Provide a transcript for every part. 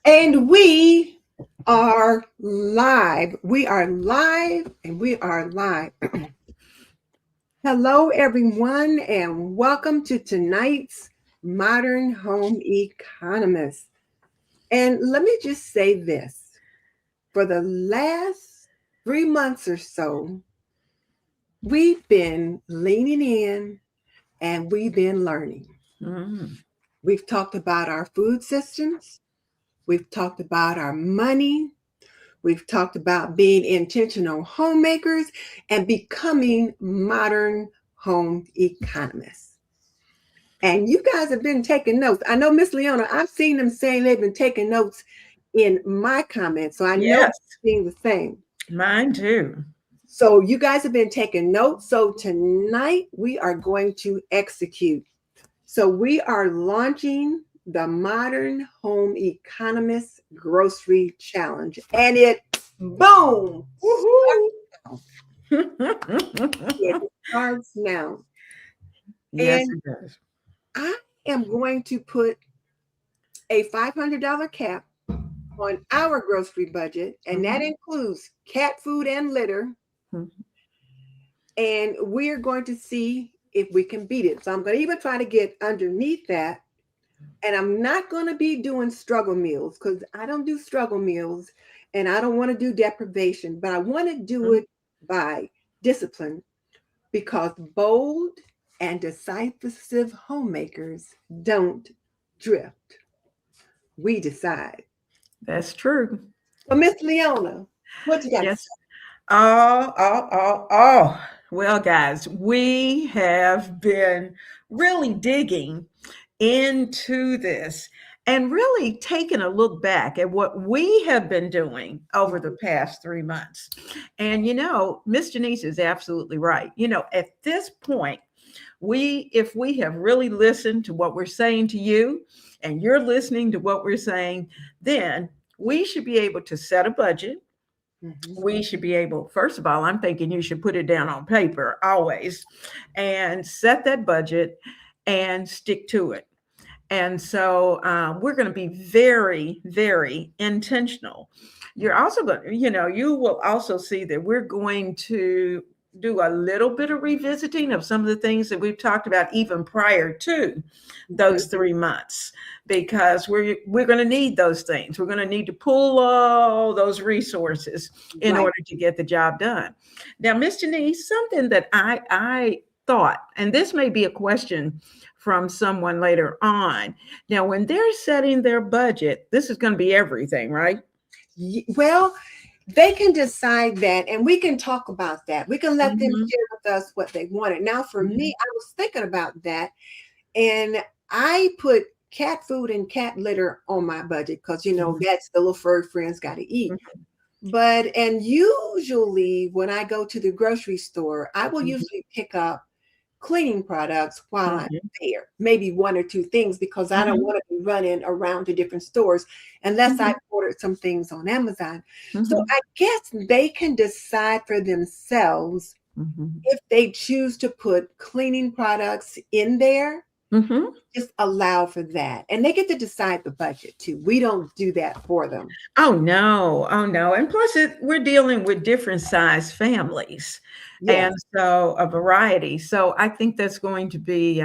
And we are live. We are live and we are live. Hello, everyone, and welcome to tonight's Modern Home Economists. And let me just say this. For the last 3 months or so, we've been leaning in and we've been learning. We've talked about our food systems. We've talked about our money. We've talked about being intentional homemakers and becoming modern home economists. And you guys have been taking notes. I know, Miss Leona, I've seen them saying they've been taking notes in my comments. So I know Yes, you're seeing the same. mine too. So you guys have been taking notes. So tonight we are going to execute. So we are launching the Modern Home Economists Grocery Challenge. And it, boom, Woohoo! it starts now. Yes, And it does. I am going to put a $500 cap on our grocery budget, and that includes cat food and litter. Mhm. And we're going to see if we can beat it. So I'm going to even try to get underneath that. And I'm not going to be doing struggle meals because I don't do struggle meals and I don't want to do deprivation, but I want to do it by discipline because bold and decisive homemakers don't drift. We decide. That's true. So, Miss Leona, what you got to say? Yes. Oh. Well, guys, we have been really digging into this and really taking a look back at what we have been doing over the past 3 months. And, Miss Denise is absolutely right. At this point, if we have really listened to what we're saying to you and you're listening to what we're saying, then we should be able to set a budget. We should be able, first of all, I'm thinking you should put it down on paper always and set that budget and stick to it. And so we're going to be very, very intentional. You're also going to, you will also see that we're going to do a little bit of revisiting of some of the things that we've talked about even prior to those 3 months, because we're going to need those things. We're going to need to pull all those resources in Right. order to get the job done. Now, Miss Denise, something that I thought, and this may be a question from someone later on. Now, when they're setting their budget, this is going to be everything, right? Well, they can decide that, and we can talk about that. We can let them Mhm. share with us what they wanted. Now, for me, Mhm. I was thinking about that, and I put cat food and cat litter on my budget because that's the little fur friends got to eat. Mhm. And usually when I go to the grocery store, I will Mhm. usually pick up cleaning products while I'm Mhm. there, maybe one or two things because I don't Mhm. want to be running around to different stores unless Mhm. I ordered some things on Amazon. So Mhm. I guess they can decide for themselves Mhm. if they choose to put cleaning products in there, Mhm. just allow for that. And they get to decide the budget too. We don't do that for them. Oh no, oh no. And plus we're dealing with different size families Yes, and so a variety. So I think that's going to be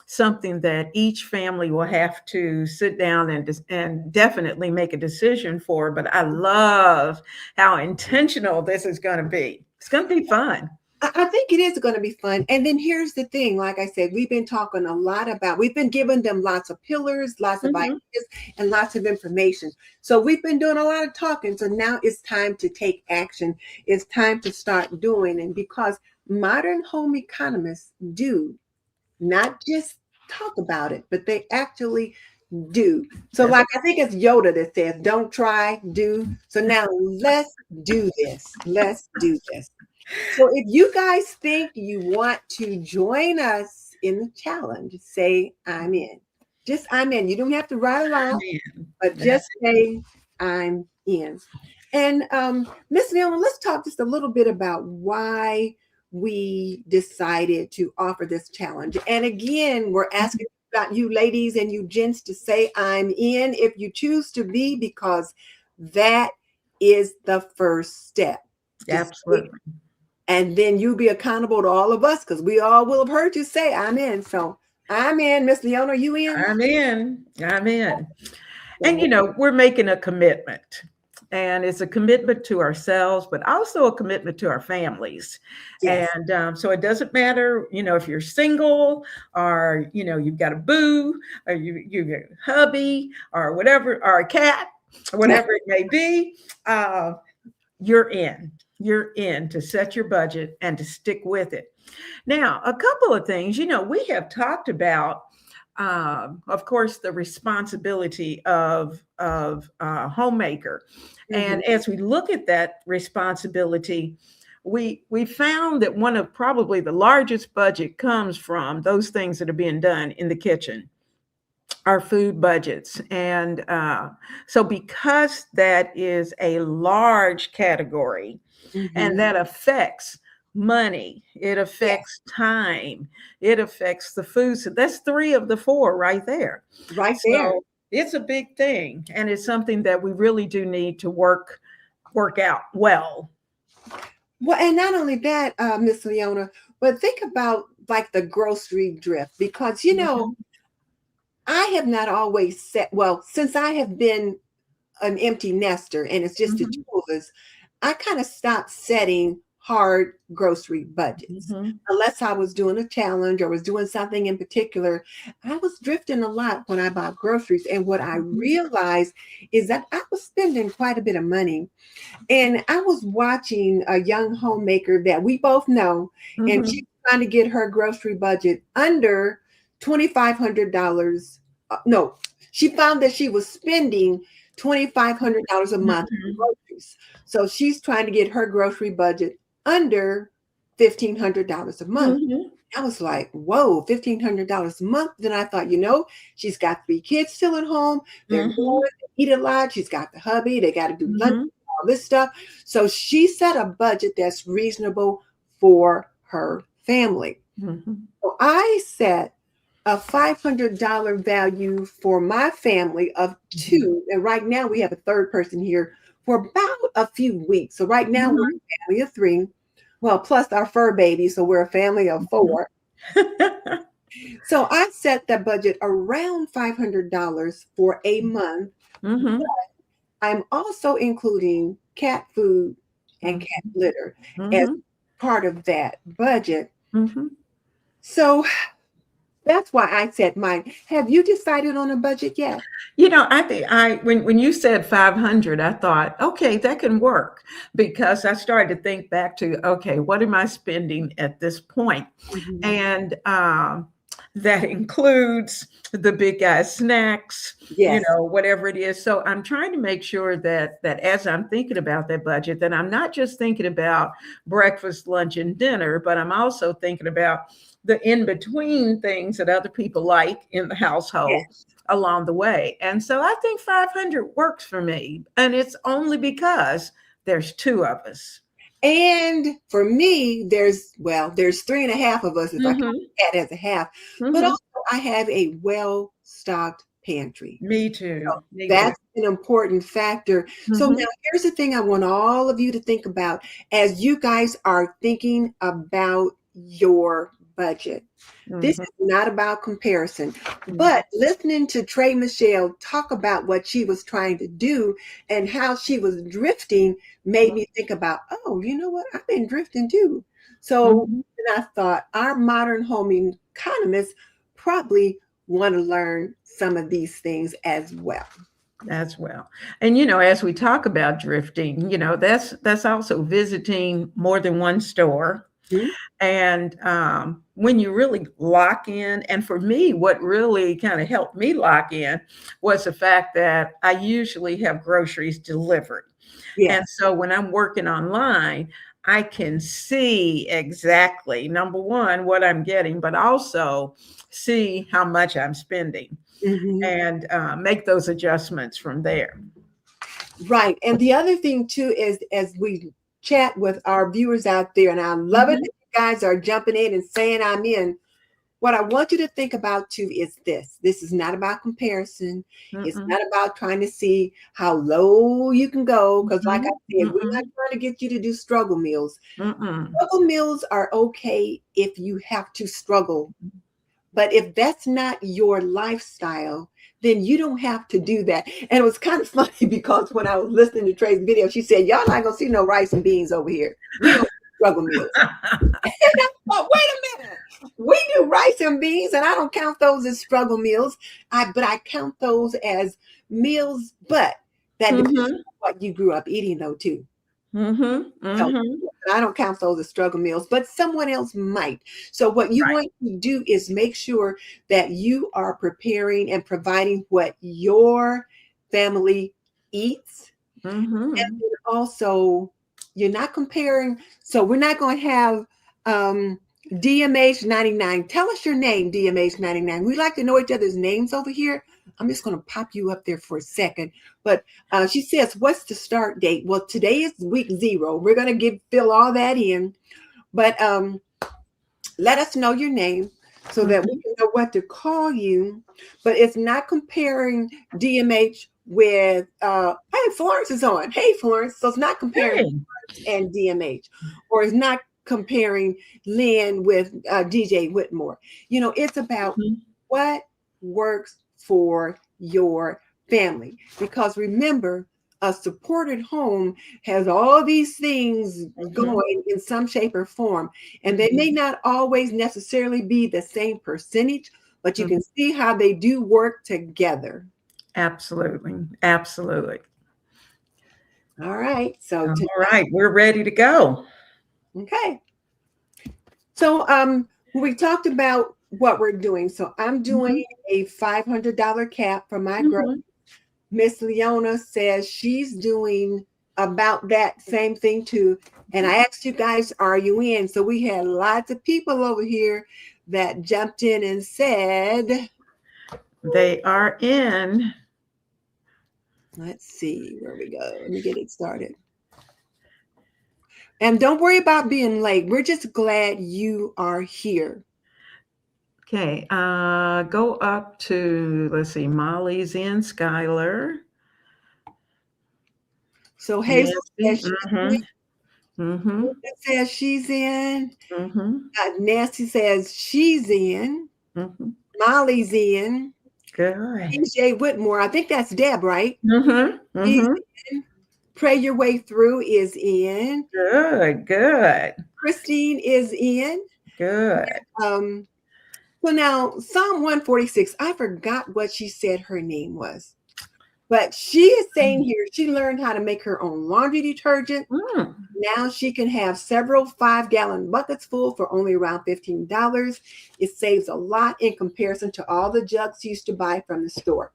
something that each family will have to sit down and definitely make a decision for. But I love how intentional this is going to be. It's going to be fun. I think it is going to be fun. And then here's the thing, like I said, we've been talking a lot about, we've been giving them lots of pillars, lots of Mhm. ideas, and lots of information. So we've been doing a lot of talking. So now it's time to take action. It's time to start doing. And because modern home economists do not just talk about it, but they actually do. So, That's like, I think it's Yoda that says, don't try, do. So now let's do this. Let's do this. So if you guys think you want to join us in the challenge, say I'm in. Just I'm in. You don't have to write aloud, man. but just That's say I'm in. And Miss Miller, let's talk just a little bit about why we decided to offer this challenge. And again, we're asking about you ladies and you gents to say I'm in if you choose to be, because that is the first step. Absolutely. And then you'll be accountable to all of us, because we all will have heard you say I'm in. So I'm in. Miss Leona, you in? I'm in. I'm in. And, we're making a commitment. And it's a commitment to ourselves, but also a commitment to our families. Yes. And so it doesn't matter, if you're single or, you've got a boo or you've got a hubby or whatever, or a cat, or whatever it may be. You're in. You're in to set your budget and to stick with it. Now, a couple of things, we have talked about, of course, the responsibility of homemaker. And as we look at that responsibility, we found that one of probably the largest budget comes from those things that are being done in the kitchen, our food budgets. And so because that is a large category, and that affects money, it affects time, it affects the food. So that's 3 of the 4 right there. Right there. So it's a big thing, and it's something that we really do need to work out well. Well, and not only that, Miss Leona, but think about like the grocery drift, because I have not always since I have been an empty nester and it's just the 2 of us, I kind of stopped setting hard grocery budgets. Unless I was doing a challenge or was doing something in particular, I was drifting a lot when I bought groceries. And what I realized is that I was spending quite a bit of money. And I was watching a young homemaker that we both know, and she's trying to get her grocery budget under $2,500. No, she found that she was spending $2,500 a month on groceries. So she's trying to get her grocery budget under $1,500 a month. I was like, whoa, $1,500 a month. Then I thought, she's got 3 kids still at home. They're going to eat a lot. She's got the hubby. They got to do lunch, all this stuff. So she set a budget that's reasonable for her family. So I set a $500 value for my family of 2. And right now we have a 3rd person here for about a few weeks. So right now we're a family of 3. Well, plus our fur baby. So we're a family of 4. So I set that budget around $500 for a month. But I'm also including cat food and cat litter as part of that budget. So that's why I set mine. Have you decided on a budget yet? I think when you said 500, I thought, okay, that can work, because I started to think back to, okay, what am I spending at this point? And that includes the big guy snacks, whatever it is. So I'm trying to make sure that as I'm thinking about that budget, that I'm not just thinking about breakfast, lunch, and dinner, but I'm also thinking about the in-between things that other people like in the household along the way. And so I think 500 works for me. And it's only because there's 2 of us. And for me, there's 3.5 of us if I count that as a half. But also I have a well-stocked pantry. Me too. So that's an important factor. So now here's the thing I want all of you to think about as you guys are thinking about your budget. This is not about comparison, but listening to Trey Michelle talk about what she was trying to do and how she was drifting made me think about, oh, you know what? I've been drifting too. So I thought our modern home economists probably want to learn some of these things as well. And as we talk about drifting, that's also visiting more than one store. And when you really lock in, and for me, what really kind of helped me lock in was the fact that I usually have groceries delivered. And so when I'm working online, I can see exactly, number one, what I'm getting, but also see how much I'm spending and make those adjustments from there. Right. And the other thing too is, as we chat with our viewers out there, and I love it that you guys are jumping in and saying I'm in, what I want you to think about too is this. This is not about comparison. It's Mm-mm. not about trying to see how low you can go. Because like I Mm-mm. said, we're not Mm-mm. trying to get you to do struggle meals. Mm-mm. Struggle meals are okay if you have to struggle. But if that's not your lifestyle, then you don't have to do that. And it was kind of funny because when I was listening to Trey's video, she said, y'all not gonna see no rice and beans over here. We don't do struggle meals. And I thought, wait a minute. We do rice and beans, and I don't count those as struggle meals. But I count those as meals, but that depends on Mm-hmm. what you grew up eating though, too. Mm-hmm. So Mm-hmm. I don't count those as struggle meals, but someone else might. So what you Right. want to do is make sure that you are preparing and providing what your family eats. And Mm-hmm. then also, you're not comparing. So we're not going to have DMH 99. Tell us your name, DMH 99. We like to know each other's names over here. I'm just going to pop you up there for a second. But she says, what's the start date? Well, today is week 0. We're going to fill all that in. But let us know your name so that we Mm-hmm. can know what to call you. But it's not comparing DMH with, hey, Florence is on. Hey, Florence. So it's not comparing Hey. Florence and DMH, or it's not comparing Lynn with DJ Whitmore. It's about Mm-hmm. what works for your family. Because remember, a supported home has all these things Mm-hmm. going in some shape or form. And they may not always necessarily be the same percentage, but you Mm-hmm. can see how they do work together. Absolutely. Absolutely. All right. So All tonight, right. We're ready to go. okay. So we talked about what we're doing. So I'm doing Mm-hmm. a $500 cap for my growth. Mm-hmm. Miss Leona says she's doing about that same thing too. And I asked you guys, are you in? So we had lots of people over here that jumped in and said, They are in. let's see where we go. Let me get it started. And don't worry about being late. We're just glad you are here. Okay. Go up to, let's see, Molly's in, Skylar, So Hazel Nancy. says she's in. Mm-hmm. Mm-hmm. Linda says she's in. Mm-hmm. Nancy says she's in. Mm-hmm. Molly's in. Good. DJ Whitmore, I think that's Deb, right? Mm-hmm. She's Mm-hmm. in. Pray Your Way Through is in. Good. Good. Christine is in. Good. Um, so now Psalm 146, I forgot what she said her name was. But she is saying here she learned how to make her own laundry detergent. Mm. Now she can have several 5-gallon buckets full for only around $15. It saves a lot in comparison to all the jugs she used to buy from the store.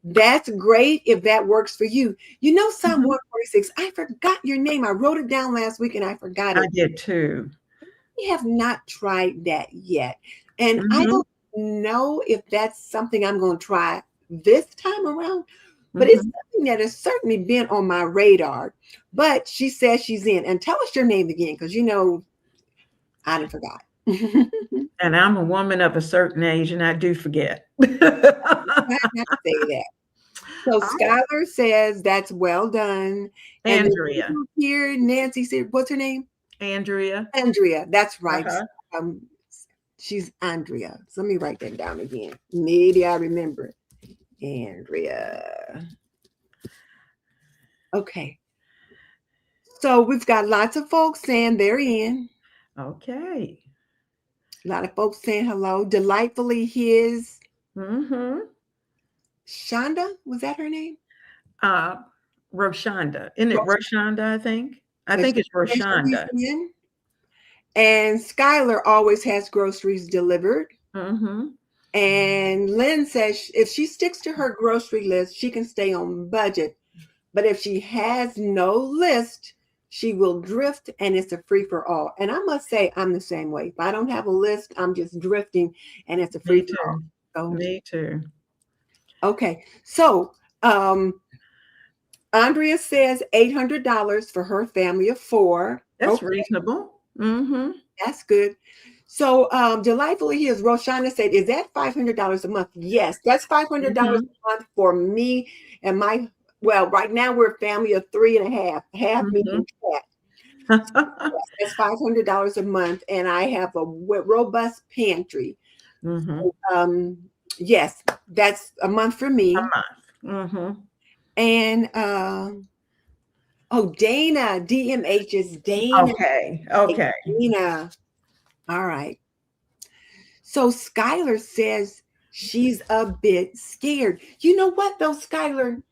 That's great if that works for you. Psalm Mhm. 146, I forgot your name. I wrote it down last week and I forgot I it. did too. We have not tried that yet. And I Mhm. don't know if that's something I'm going to try this time around, but it's Mhm. something that has certainly been on my radar. But she says she's in. And tell us your name again, because I done forgot. And I'm a woman of a certain age, and I do forget. I have to say that. So Oh, Skylar says that's well done. And Andrea. then here, Nancy said, what's her name? Andrea. Andrea. That's right. Uh-huh. Um, she's Andrea. So let me write that down again. Maybe I remember it. Andrea. Okay. So we've got lots of folks saying they're in. Okay. A lot of folks saying hello. Delightfully his. Mm-hmm. Shonda, was that her name? Uh, Roshonda. Isn't it Roshonda, I think? I So she think it's says she's Roshonda. in. And Skylar always has groceries delivered. Mm-hmm. And Lynn says if she sticks to her grocery list, she can stay on budget. But if she has no list, she will drift and it's a free for all. And I must say, I'm the same way. If I don't have a list, I'm just drifting and it's a free Me for all. too. So, Me too. okay. So, Andrea says $800 for her family of 4. That's Okay, reasonable. Mm-hmm. that's good. So delightfully his Roshana said, is that $500 a month? Yes, that's $500 Mhm. a month for me and my, well, right now we're a family of three and a half, half me Mhm. and cat. That's $500 a month, and I have a robust pantry. Mhm. So, yes, that's a month for A me. month. Mhm. And oh, Dana, DMH is Dana. Okay. Okay. Dana. All right. So Skylar says she's a bit scared. You know what though, Skylar?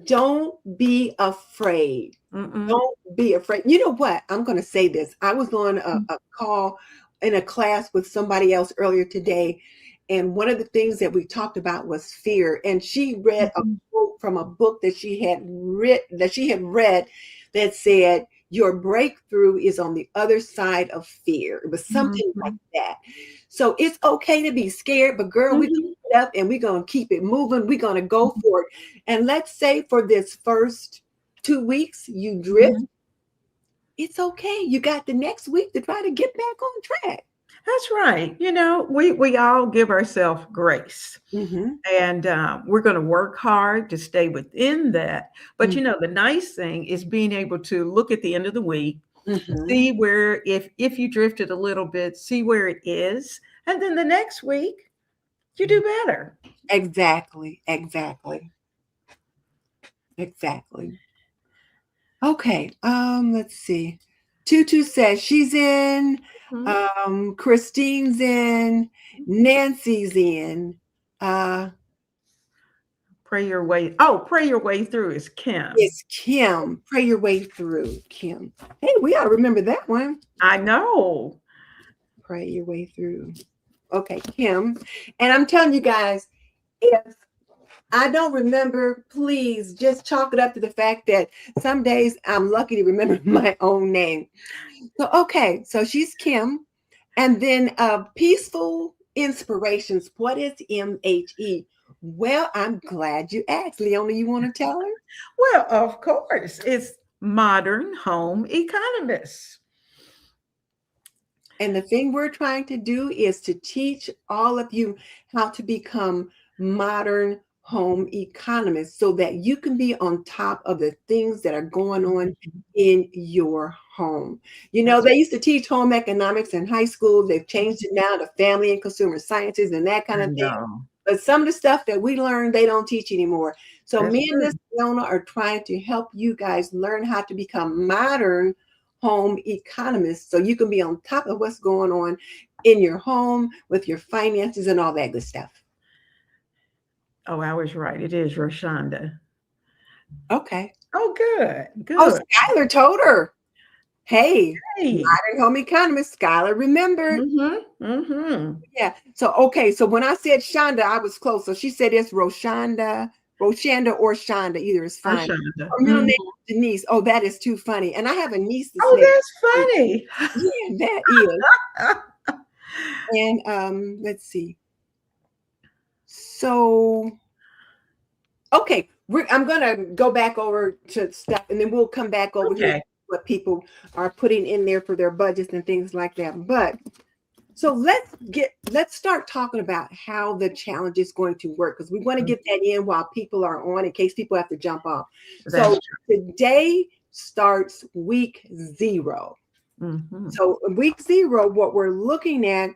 Don't be afraid. Mm-mm. Don't be afraid. You know what? I'm going to say this. I was on a call in a class with somebody else earlier today, and one of the things that we talked about was fear. And she read a Mhm. quote from a book that she had read that said, "Your breakthrough is on the other side of fear." It was something like Mhm. that. So it's okay to be scared, but girl, we're Mhm. gonna get up and we're gonna keep it moving. We're gonna go for it. And let's say for this first 2 weeks you drift, Mhm. it's okay. You got the next week to try to get back on track. That's right. We all give ourselves grace. Hmm. And we're going to work hard to stay within that. But Hmm. the nice thing is being able to look at the end of the week, Hmm. see where if you drifted a little bit, see where it is, and then the next week you do better. Exactly. Exactly. Exactly. Okay. Let's see. Tutu says she's in. Mhm. Christine's in. Nancy's in. Uh, Pray your way through is Kim. it's Kim. Pray your way through, Kim. Hey, we ought to remember that one. I know. Pray your way through. Okay, Kim. And I'm telling you guys, if I don't remember, please just chalk it up to the fact that some days I'm lucky to remember my own name. So, okay, so she's Kim. And then Peaceful Inspirations. What is MHE? Well, I'm glad you asked. Leona, you want to tell her? Well, of course, it's Modern Home Economists. And the thing we're trying to do is to teach all of you how to become modern home economists so that you can be on top of the things that are going on Mhm. in your home. You know, That's they used to teach home economics in high school. They've changed Mhm. it now to family and consumer sciences and that kind I of thing. know. But some of the stuff that we learned, they don't teach anymore. So That's me and true. Miss Fiona are trying to help you guys learn how to become modern home economists so you can be on top of what's going on in your home with your finances and all that good stuff. Oh, I was right. It is Roshonda. Okay. Oh, good, Oh, good. Skylar told her. Hey, Hey. modern home economist, Skylar remembered. Mhm, mhm. Yeah. So okay. So when I said Shonda, I was close. So she said it's Roshanda or Shonda. Either is fine. Roshonda. Her middle Mhm. name is Denise. Oh, that is too funny. And I have a niece that's Oh, named. that's Denise. funny. Yeah, that is. And let's see. So okay, I'm gonna go back over to stuff, and then we'll come back over here to Okay. what people are putting in there for their budgets and things like that. But so let's start talking about how the challenge is going to work because we want to Mm, get that in while people are on in case people have to jump off. that's So today starts week 0. true. Mhm. So week 0, what we're looking at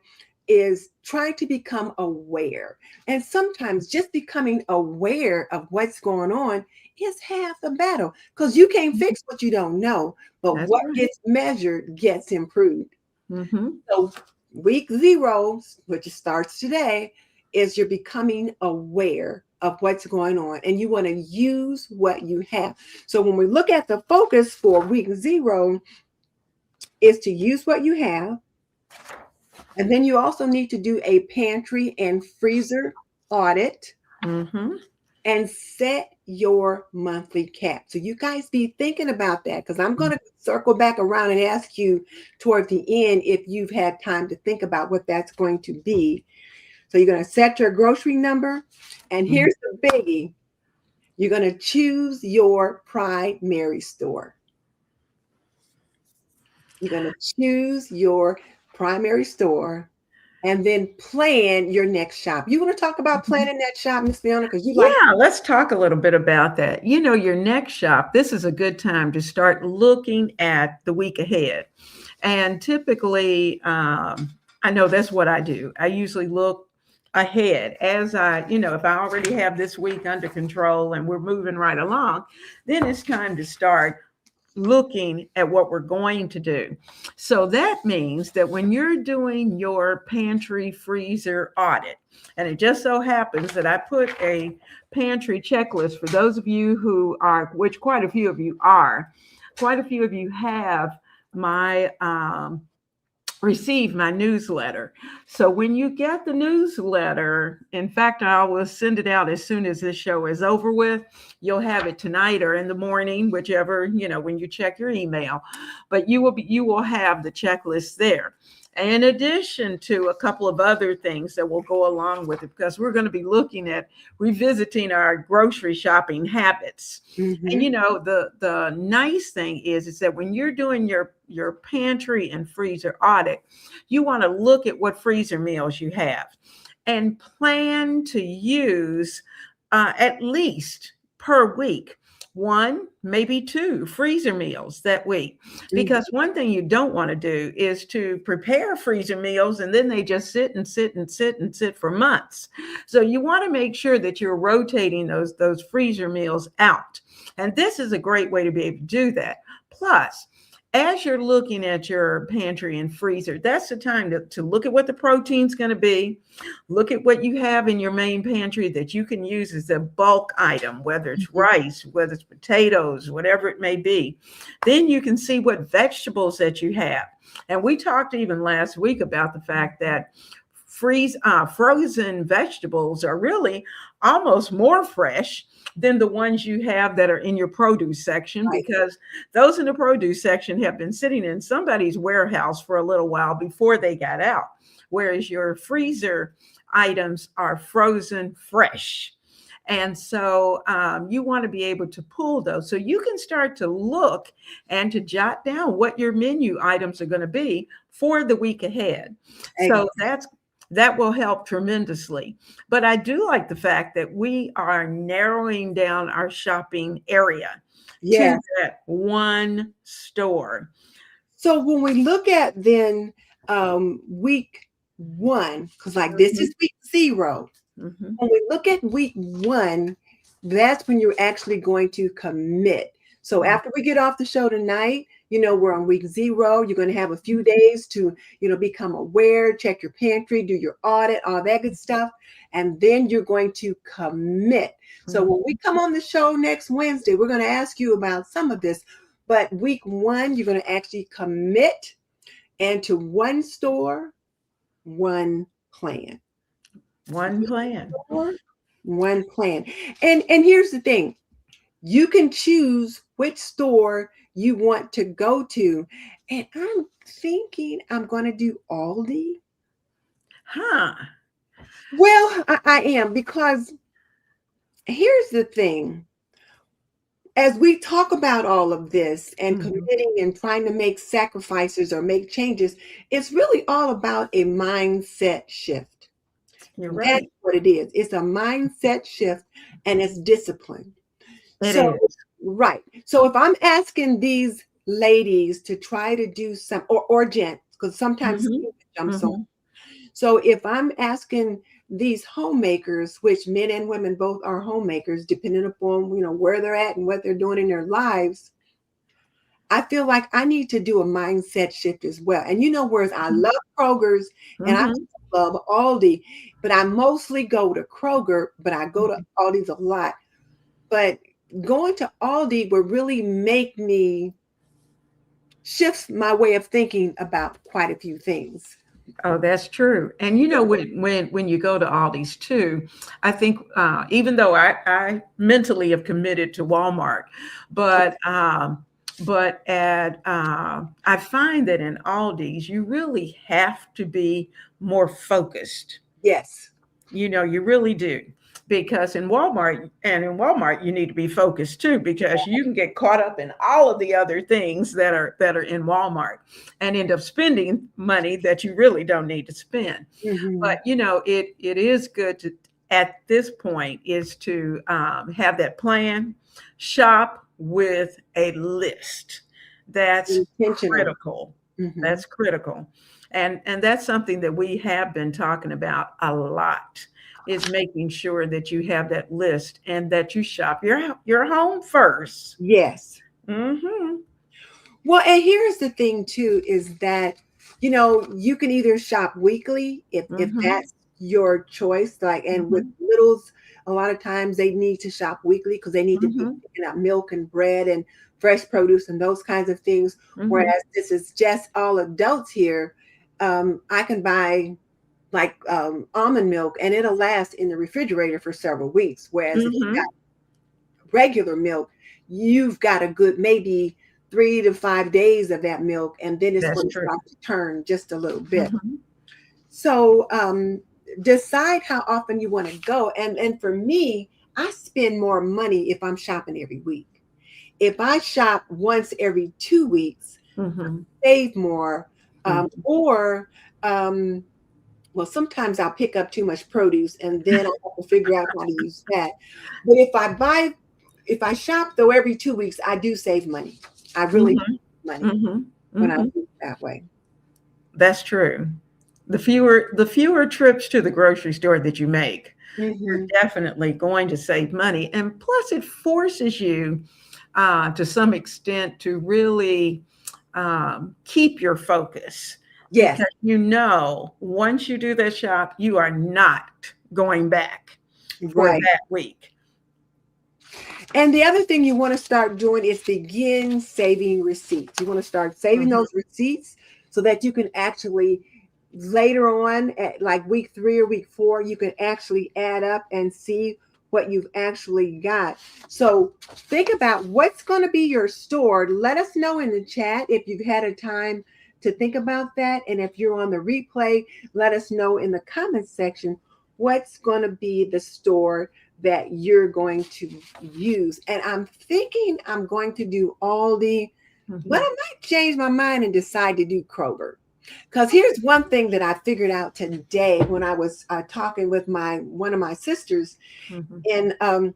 is trying to become aware. And sometimes just becoming aware of what's going on is half the battle because you can't fix what you don't know, but That's what right. gets measured gets improved. Mhm. So week 0, which starts today, is you're becoming aware of what's going on and you want to use what you have. So when we look at the focus for week 0 is to use what you have. And then you also need to do a pantry and freezer audit Mhm. and set your monthly cap. So you guys be thinking about that because I'm going to circle back around and ask you toward the end if you've had time to think about what that's going to be. So you're going to set your grocery number. And Mhm. here's the biggie. You're going to choose your primary store. You're going to choose your primary store, and then plan your next shop. You want to talk about planning that shop, Miss Fiona? Because you like. Yeah, let's talk a little bit about that. Your next shop, this is a good time to start looking at the week ahead. And typically, I know that's what I do. I usually look ahead as if I already have this week under control and we're moving right along, then it's time to start looking at what we're going to do. So that means that when you're doing your pantry freezer audit, and it just so happens that I put a pantry checklist for those of you who are, which quite a few of you are, quite a few of you have my receive my newsletter. So when you get the newsletter, in fact, I will send it out as soon as this show is over with. You'll have it tonight or in the morning, whichever, when you check your email. But you will have the checklist there. In addition to a couple of other things that will go along with it, because we're going to be looking at revisiting our grocery shopping habits. And the nice thing is that when you're doing your pantry and freezer audit, you want to look at what freezer meals you have and plan to use at least per week 1, maybe 2 freezer meals that week. Because one thing you don't want to do is to prepare freezer meals and then they just sit and sit and sit and sit for months. So you want to make sure that you're rotating those freezer meals out. And this is a great way to be able to do that. Plus, as you're looking at your pantry and freezer, that's the time to look at what the protein's going to be. Look at what you have in your main pantry that you can use as a bulk item, whether it's rice, whether it's potatoes, whatever it may be. Then you can see what vegetables that you have. And we talked even last week about the fact that frozen vegetables are really almost more fresh than the ones you have that are in your produce section, because those in the produce section have been sitting in somebody's warehouse for a little while before they got out, whereas your freezer items are frozen fresh. And so you want to be able to pull those so you can start to look and to jot down what your menu items are going to be for the week ahead. So that will help tremendously. But I do like the fact that we are narrowing down our shopping area to that one store. So when we look at then week 1, because like this is week 0. When we look at week 1, that's when you're actually going to commit. So after we get off the show tonight, we're on week 0. You're going to have a few days to, become aware, check your pantry, do your audit, all that good stuff. And then you're going to commit. So when we come on the show next Wednesday, we're going to ask you about some of this. But week 1, you're going to actually commit and to one store, one plan. One plan. One plan. And here's the thing. You can choose which store you want to go to. And I'm thinking I'm going to do Aldi. Well, I am, because here's the thing. As we talk about all of this and committing and trying to make sacrifices or make changes, it's really all about a mindset shift. You're right. That's what it is. It's a mindset shift, and it's discipline. It is. Right. So if I'm asking these ladies to try to do some, or gents, because sometimes jumps on. So if I'm asking these homemakers, which men and women both are homemakers, depending upon where they're at and what they're doing in their lives, I feel like I need to do a mindset shift as well. And whereas I love Kroger's and I love Aldi, but I mostly go to Kroger, but I go to Aldi's a lot. But going to Aldi would really make me shift my way of thinking about quite a few things. Oh, that's true. And when you go to Aldi's too, I think even though I mentally have committed to Walmart, but I find that in Aldi's you really have to be more focused. Yes. You really do. because in Walmart you need to be focused too, because you can get caught up in all of the other things that are in Walmart and end up spending money that you really don't need to spend. Hmm. But it is good to, at this point, is to have that plan, shop with a list. That's Intentional. critical. Hmm. That's critical. And that's something that we have been talking about a lot, is making sure that you have that list and that you shop your home first. Yes. Mm-hmm. Well, and here's the thing too, is that you can either shop weekly if Mm-hmm. that's your choice. Like, and with Mm-hmm. littles, a lot of times they need to shop weekly because they need to be Mm-hmm. picking up milk and bread and fresh produce and those kinds of things. Mm-hmm. Whereas this is just all adults here. I can buy like almond milk and it'll last in the refrigerator for several weeks. Whereas if you Mm-hmm. regular milk, you've got a good maybe 3 to 5 days of that milk, and then it's That's going to true. start to turn just a little bit. Mm-hmm. So decide how often you want to go. And for me, I spend more money if I'm shopping every week. If I shop once every 2 weeks, Mm-hmm. save more. Mm-hmm. Or well, sometimes I'll pick up too much produce and then I have to figure out how to use that. But if I shop though every 2 weeks, I do save money. I really Mm-hmm. do save money Mm-hmm. when I Mm-hmm. do it that way. That's true. The fewer trips to the grocery store that you make, you're Hmm. definitely going to save money. And plus, it forces you, to some extent, to really keep your focus, Yes, because once you do that shop, you are not going back for right. that week. And the other thing you want to start doing is begin saving receipts. You want to start saving Mhm. those receipts so that you can actually later on at like week 3 or week 4, you can actually add up and see what you've actually got. So think about what's going to be your store. Let us know in the chat if you've had a time to think about that. And if you're on the replay, let us know in the comments section what's going to be the store that you're going to use. And I'm thinking I'm going to do Aldi, but Mhm. I might change my mind and decide to do Kroger. Because here's one thing that I figured out today when I was talking with my one of my sisters, Mhm. and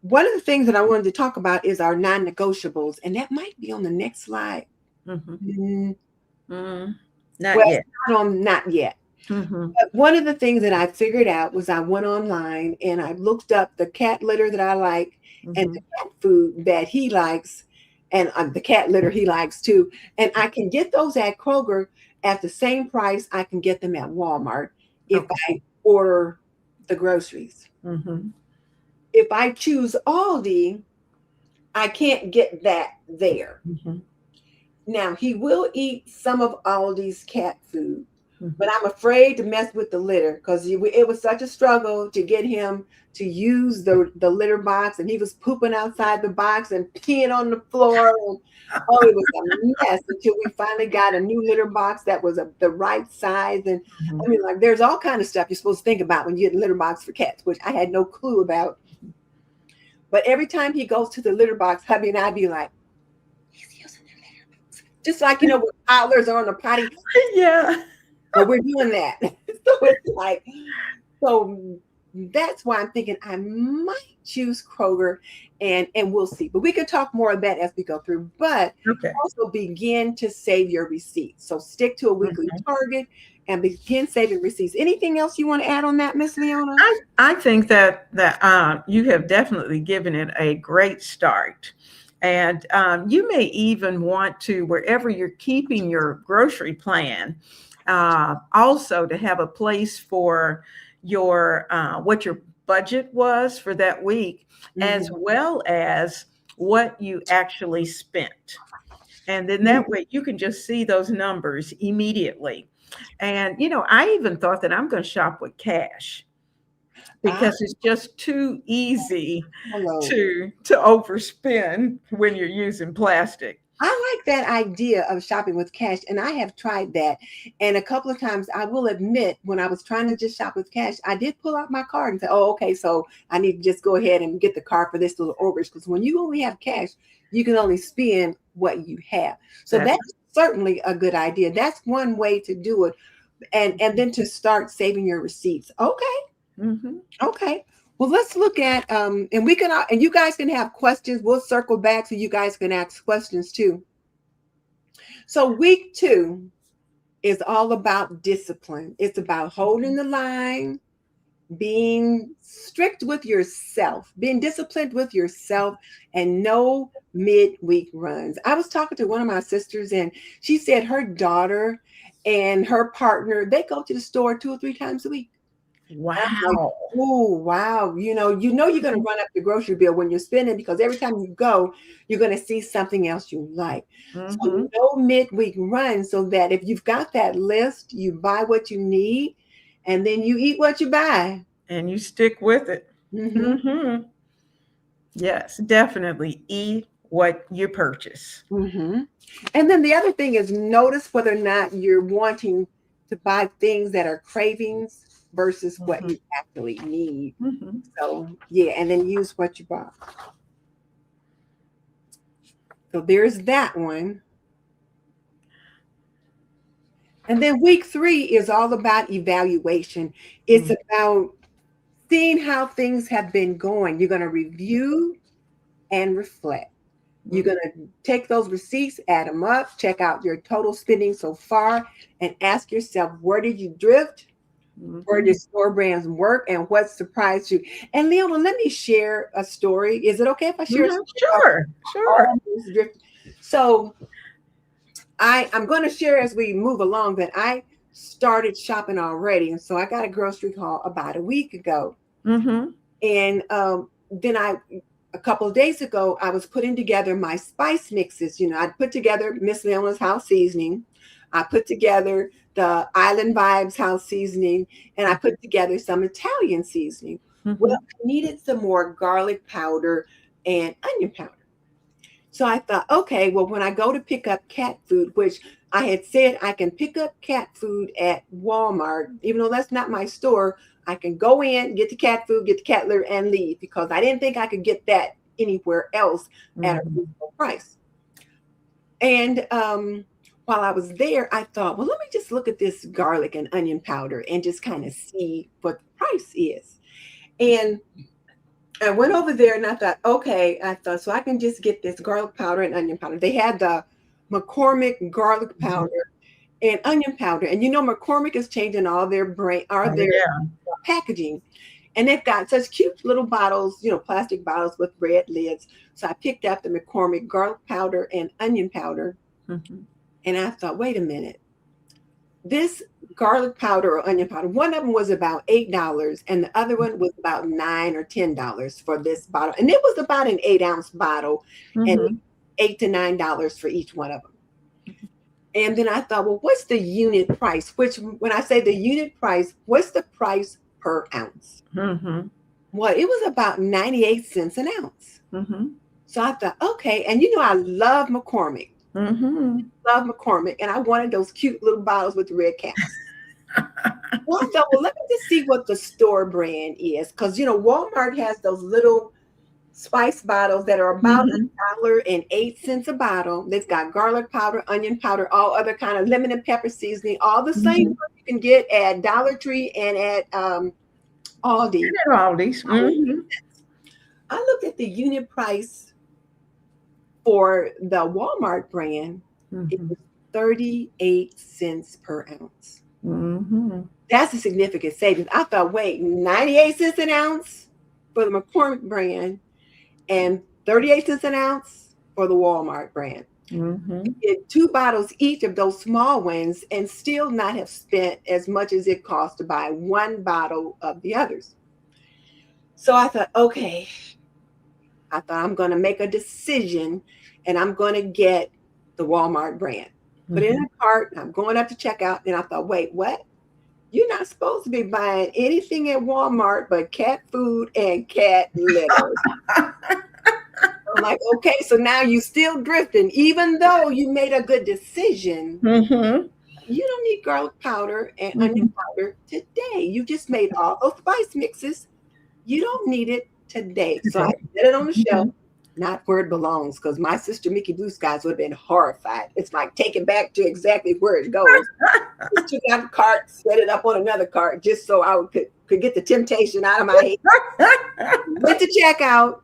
one of the things that I wanted to talk about is our non-negotiables, and that might be on the next slide. Mhm. Mm, Mm. Not well, yet. not yet. Mhm. But one of the things that I figured out was I went online and I looked up the cat litter that I like and the Mhm. cat food that he likes and the cat litter he likes too. And I can get those at Kroger at the same price I can get them at Walmart if Okay. I order the groceries. Mhm. If I choose Aldi, I can't get that there. Mhm. Now, he will eat some of Aldi's cat food, but Mhm. I'm afraid to mess with the litter because it was such a struggle to get him to use the litter box, and he was pooping outside the box and peeing on the floor. And, oh, it was a mess until we finally got a new litter box that was the right size. And I Mhm. mean, like, there's all kind of stuff you're supposed to think about when you get a litter box for cats, which I had no clue about. But every time he goes to the litter box, hubby and I'd be like, he's using the litter box. Just like, when toddlers are on the potty, Yeah. well, we're doing that. So it's like, so that's why I'm thinking I might choose Kroger and we'll see. But we can talk more of that as we go through. But Okay. also begin to save your receipts. So stick to a weekly Mhm. target and begin saving receipts. Anything else you want to add on that, Miss Leona? I think that you have definitely given it a great start, and you may even want to, wherever you're keeping your grocery plan, also to have a place for your what your budget was for that week, as Mhm. well as what you actually spent. And then Mhm. that way you can just see those numbers immediately. And I even thought that I'm going to shop with cash, Ah, because it's just too easy hello. to overspend when you're using plastic. I like that idea of shopping with cash, and I have tried that. And a couple of times, I will admit, when I was trying to just shop with cash, I did pull out my card and say, "Oh, okay, so I need to just go ahead and get the card for this little overage." Because when you only have cash, you can only spend what you have. So That's that's certainly a good idea. That's one way to do it, and then to start saving your receipts. Okay, mm-hmm. okay. Well, let's look at and we can and you guys can have questions. We'll circle back so you guys can ask questions too. So week 2 is all about discipline. It's about holding the line, being strict with yourself, being disciplined with yourself, and no midweek runs. I was talking to one of my sisters, and she said her daughter and her partner, they go to the store 2 or 3 times a week. I'm like, Wow. oh wow, you're gonna run up the grocery bill when you're spending, because every time you go, you're gonna see something else you like. Mm-hmm. So no midweek run, so that if you've got that list, you buy what you need, and then you eat what you buy. And you stick with it. Hmm. Mm-hmm. Yes, definitely eat what you purchase. Hmm. And then the other thing is, notice whether or not you're wanting to buy things that are cravings versus what Mm-hmm. you actually need. Mm-hmm. So yeah, and then use what you bought. So there's that one. And then week 3 is all about evaluation. It's about seeing how things have been going. You're going to review and reflect. You're going to take those receipts, add them up, check out your total spending so far, and ask yourself, where did you drift? Where Mm-hmm. did store brands work? And what surprised you? And Leona, let me share a story. Is it okay if I share a Mm-hmm. story about Sure, sure. all these drift? So I'm going to share as we move along that I started shopping already. And so I got a grocery haul about a week ago. Mm-hmm. And then a couple of days ago, I was putting together my spice mixes. I put together Miss Leona's house seasoning. I put together the Island Vibes house seasoning, and I put together some Italian seasoning. Well, Mm-hmm. I needed some more garlic powder and onion powder. So I thought, okay, well, when I go to pick up cat food, which I had said I can pick up cat food at Walmart, even though that's not my store, I can go in, get the cat food, get the cat litter, and leave, because I didn't think I could get that anywhere else at a Mm-hmm. reasonable price. And while I was there, I thought, well, let me just look at this garlic and onion powder and just kind of see what the price is. And I went over there and I thought, okay, I thought, so I can just get this garlic powder and onion powder. They had the McCormick garlic powder and onion powder. And McCormick is changing all their Oh their yeah. packaging. And they've got such cute little bottles, plastic bottles with red lids. So I picked up the McCormick garlic powder and onion powder. Mm-hmm. And I thought, wait a minute. This garlic powder or onion powder, one of them was about $8, and the other one was about $9 or $10 for this bottle. And it was about an 8-ounce bottle, and Mm-hmm. $8 to $9 for each one of them. And then I thought, well, what's the unit price? Which, when I say the unit price, what's the price per ounce? Mm-hmm. Well, it was about 98 cents an ounce. Mm-hmm. So I thought, okay. And I love McCormick. Mm-hmm. Love McCormick. And I wanted those cute little bottles with the red caps. Well, I thought, well, let me just see what the store brand is. Because, Walmart has those little spice bottles that are about Mm-hmm. $1.08 a bottle. They've got garlic powder, onion powder, all other kind of lemon and pepper seasoning, all the same Mm-hmm. one you can get at Dollar Tree and at Aldi. And all these. Mm-hmm. I looked at the unit price for the Walmart brand. It Mm-hmm. was 38 cents per ounce. Mm-hmm. That's a significant savings. I thought, wait, 98 cents an ounce for the McCormick brand and 38 cents an ounce for the Walmart brand. Mm-hmm. Get 2 bottles each of those small ones and still not have spent as much as it cost to buy 1 bottle of the others. So I thought, okay, I'm going to make a decision, and I'm going to get the Walmart brand. Put it in Mm-hmm. a cart. I'm going up to checkout. And I thought, wait, what? You're not supposed to be buying anything at Walmart but cat food and cat litter. I'm like, Okay, so now you still drifting, even though you made a good decision. Mm-hmm. You don't need garlic powder and onion Mm-hmm. powder today. You just made all those spice mixes. You don't need it today. So I Today. set it on the Mm-hmm. shelf, not where it belongs, because my sister Mickey Blue Skies would have been horrified. It's like take it back to exactly where it goes. Just took out the cart, set it up on another cart, just so I could get the temptation out of my head. Went to checkout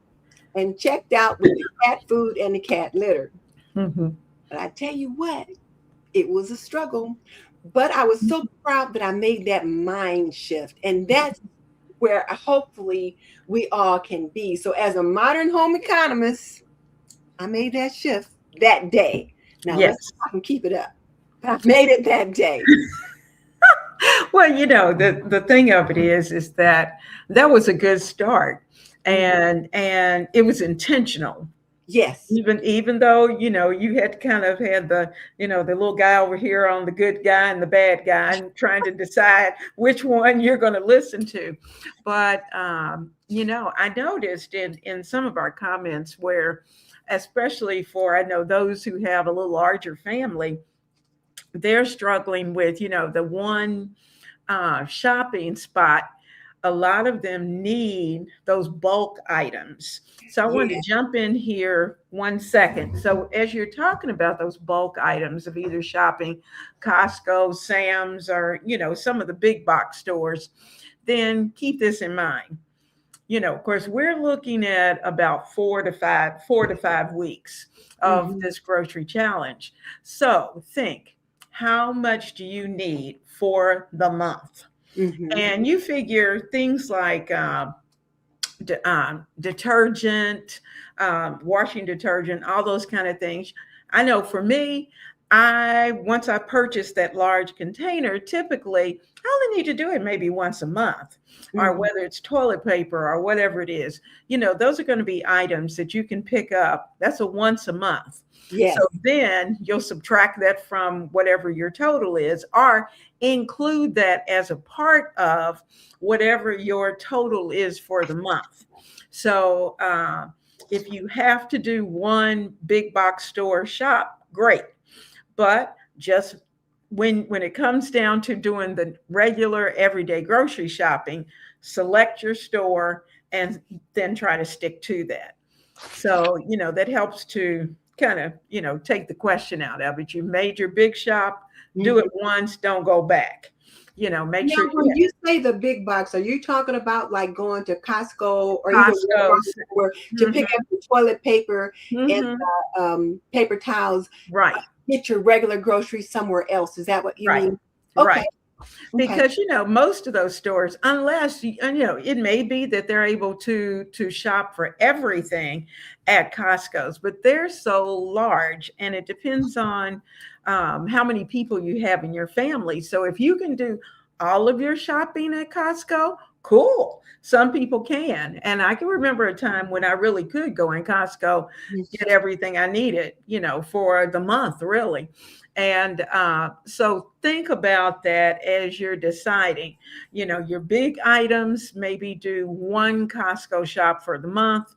and checked out with the cat food and the cat litter. Mm-hmm. But I tell you what, it was a struggle. But I was so proud that I made that mind shift. And that's where hopefully we all can be. So, as a modern home economist, I made that shift that day. Now, let's see Yes. if I can keep it up. But I made it that day. Well, the thing of it is that that was a good start, and it was intentional. Yes. Even though you had kind of had the little guy over here on the good guy and the bad guy, and trying to decide which one you're going to listen to. But I noticed in some of our comments where, especially for I know those who have a little larger family, they're struggling with the one shopping spot. A lot of them need those bulk items. So I wanted Yeah. to jump in here 1 second. So as you're talking about those bulk items of either shopping Costco, Sam's, or some of the big box stores, then keep this in mind. Of course, we're looking at about 4 to 5 weeks of Mm-hmm. this grocery challenge. So think, how much do you need for the month? Mm-hmm. And you figure things like detergent, washing detergent, all those kind of things. I know for me, once I purchase that large container, typically I only need to do it maybe once a month, or Mm-hmm. whether it's toilet paper or whatever it is. Those are going to be items that you can pick up. That's a once a month. So Yes. then you'll subtract that from whatever your total is, or include that as a part of whatever your total is for the month. So if you have to do one big box store shop, great. But just when it comes down to doing the regular everyday grocery shopping, select your store and then try to stick to that. So, that helps to kind of, take the question out of it. You made your big shop, do Mm-hmm. it once, don't go back. Make Now, sure you when you say the big box, are you talking about like going to Costco or even have Walmart Costco's. or to pick Hmm. up the toilet paper and Hmm. paper towels, Right, get your regular groceries somewhere else? Is that what you right, mean? Okay. right. Okay. Because most of those stores, unless it may be that they're able to shop for everything at Costco's, but they're so large, and it depends on how many people you have in your family. So if you can do all of your shopping at Costco, cool. Some people can, and I can remember a time when I really could go in Costco, get everything I needed, for the month, really. And so think about that as you're deciding, your big items, maybe do one Costco shop for the month.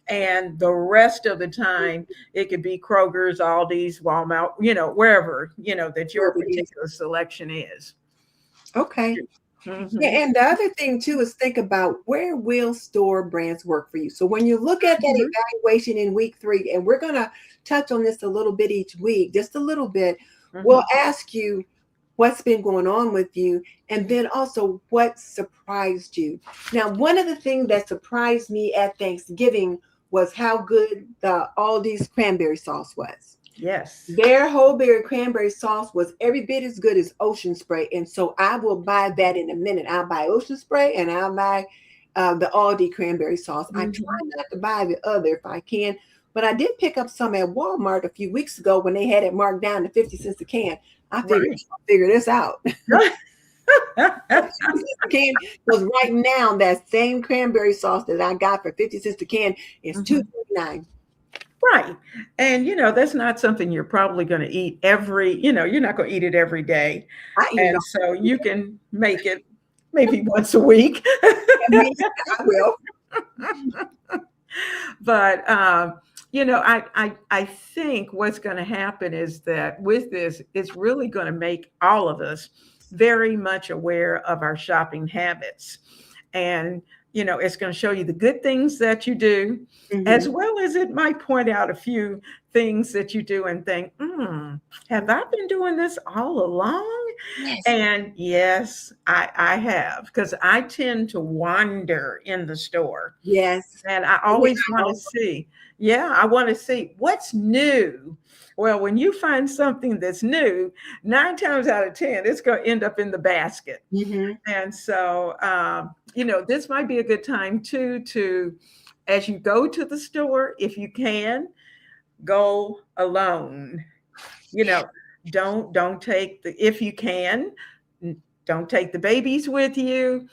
And the rest of the time, it could be Kroger's, Aldi's, Walmart, wherever, that your Wherever it is. particular selection is. Okay. Yeah, Hmm. and the other thing too is think about where will store brands work for you. So when you look at that Hmm. evaluation in week 3, and we're gonna touch on this a little bit each week, just a little bit, we'll Hmm. ask you what's been going on with you, and then also what surprised you. Now, one of the things that surprised me at Thanksgiving was how good the Aldi's cranberry sauce was. Yes. Their whole berry cranberry sauce was every bit as good as Ocean Spray. And so I will buy that in a minute. I'll buy Ocean Spray and I'll buy the Aldi cranberry sauce. I try Hmm. not to buy the other if I can, but I did pick up some at Walmart a few weeks ago when they had it marked down to 50 cents a can. I figured, Right. I'll figure this out. 50 cents a can, because right now that same cranberry sauce that I got for 50 cents a can is Mhm. $2.49. Right. And that's not something you're probably going to eat you're not going to eat it every day. I eat it And so you can make it maybe once a week. all. I will. But I think what's going to happen is that with this, it's really going to make all of us very much aware of our shopping habits. And, it's going to show you the good things that you do, as Mhm. well as it might point out a few things that you do and think, have I been doing this all along? Yes. And yes, I have, because I tend to wander in the store Yes. and I Yeah. always want to see, yeah, I want to see what's new. Well, when you find something that's new, 9 times out of 10, it's going to end up in the basket. Mhm. And so, this might be a good time too to, as you go to the store, if you can, go alone. You know, don't take the, if you can, don't take the babies with you.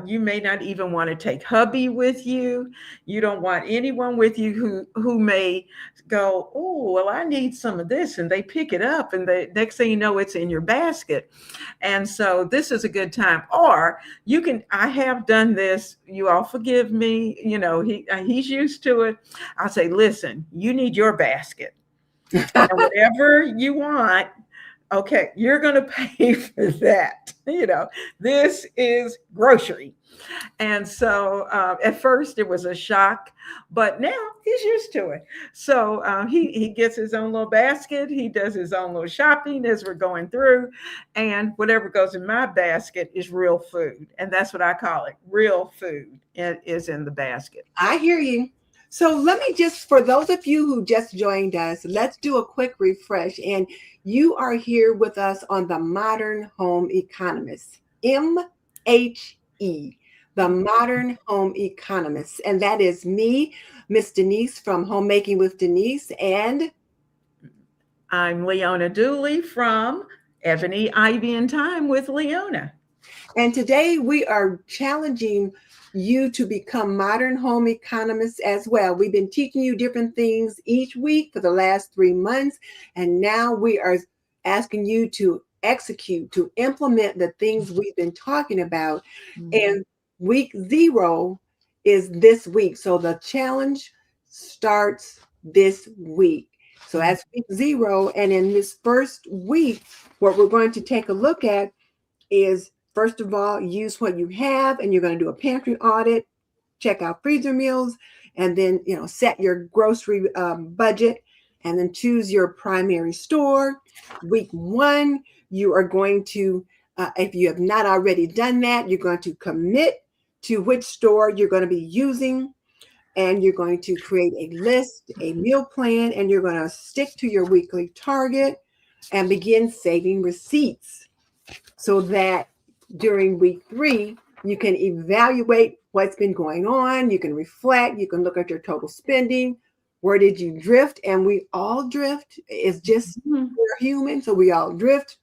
You may not even want to take hubby with you. You don't want anyone with you who may go, oh, well, I need some of this, and they pick it up, and the next thing you know, it's in your basket. And so this is a good time. Or you can, I have done this. You all forgive me. He's used to it. I'll say, listen, you need your basket, and whatever you want, okay, you're going to pay for that. This is grocery. And so at first it was a shock, but now he's used to it. So he gets his own little basket. He does his own little shopping as we're going through. And whatever goes in my basket is real food. And that's what I call it. Real food is in the basket. I hear you. So let me just, for those of you who just joined us, let's do a quick refresh. And you are here with us on the Modern Home Economists, MHE, the Modern Home Economists. And that is me, Miss Denise from Homemaking with Denise, and I'm Leona Dooley from Ebony, Ivy, and Time with Leona. today we are challenging you to become modern home economists as well. We've been teaching you different things each week for the last 3 months, and now we are asking you to execute, to implement the things we've been talking about. Mhm. And week 0 is this week. So the challenge starts this week. So as week 0, and in this first week, what we're going to take a look at is, first of all, use what you have, and you're going to do a pantry audit, check out freezer meals, and then set your grocery budget, and then choose your primary store. Week 1, you are going to, if you have not already done that, you're going to commit to which store you're going to be using, and you're going to create a list, a meal plan, and you're going to stick to your weekly target and begin saving receipts, so that during week 3, you can evaluate what's been going on. You can reflect. You can look at your total spending. Where did you drift? And we all drift. It's just, Mhm. we're human, so we all drift.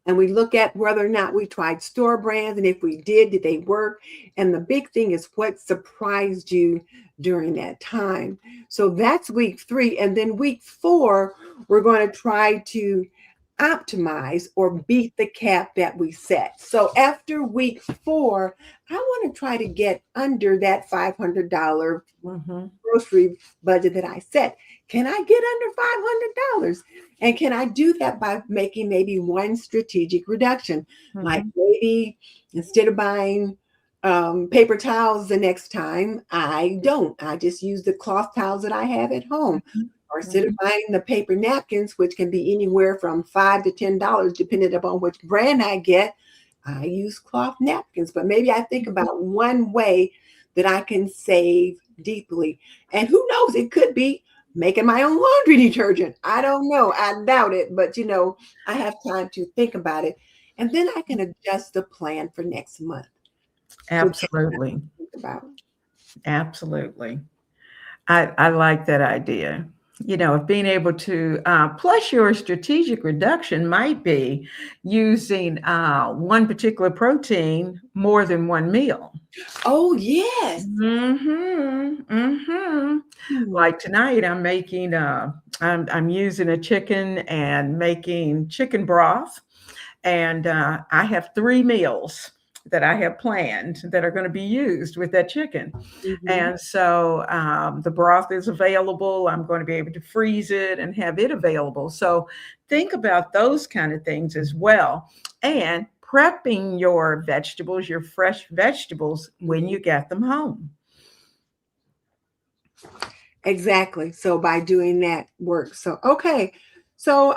And we look at whether or not we tried store brands, and if we did they work? And the big thing is, what surprised you during that time? So that's week 3. And then week 4, we're going to try to optimize or beat the cap that we set. So after week 4, I want to try to get under that $500 Mhm. grocery budget that I set. Can I get under $500? And can I do that by making maybe one strategic reduction? Like Mhm. maybe instead of buying paper towels the next time, I don't. I just use the cloth towels that I have at home. Or instead of Mhm. buying the paper napkins, which can be anywhere from $5 to $10, depending upon which brand I get, I use cloth napkins. But maybe I think about one way that I can save deeply. And who knows, it could be making my own laundry detergent. I don't know. I doubt it. But, I have time to think about it. And then I can adjust the plan for next month. So that's what I Absolutely. think about. Absolutely. I like that idea. Of being able to, plus your strategic reduction might be using one particular protein more than one meal. Oh, yes. Mm-hmm. Mm-hmm. Hmm. Like tonight, I'm using a chicken and making chicken broth, and I have 3 meals. that I have planned that are going to be used with that chicken. Mhm. And so the broth is available. I'm going to be able to freeze it and have it available. So think about those kind of things as well. And prepping your vegetables, your fresh vegetables, when you get them home. Exactly. So by doing that works. So okay. So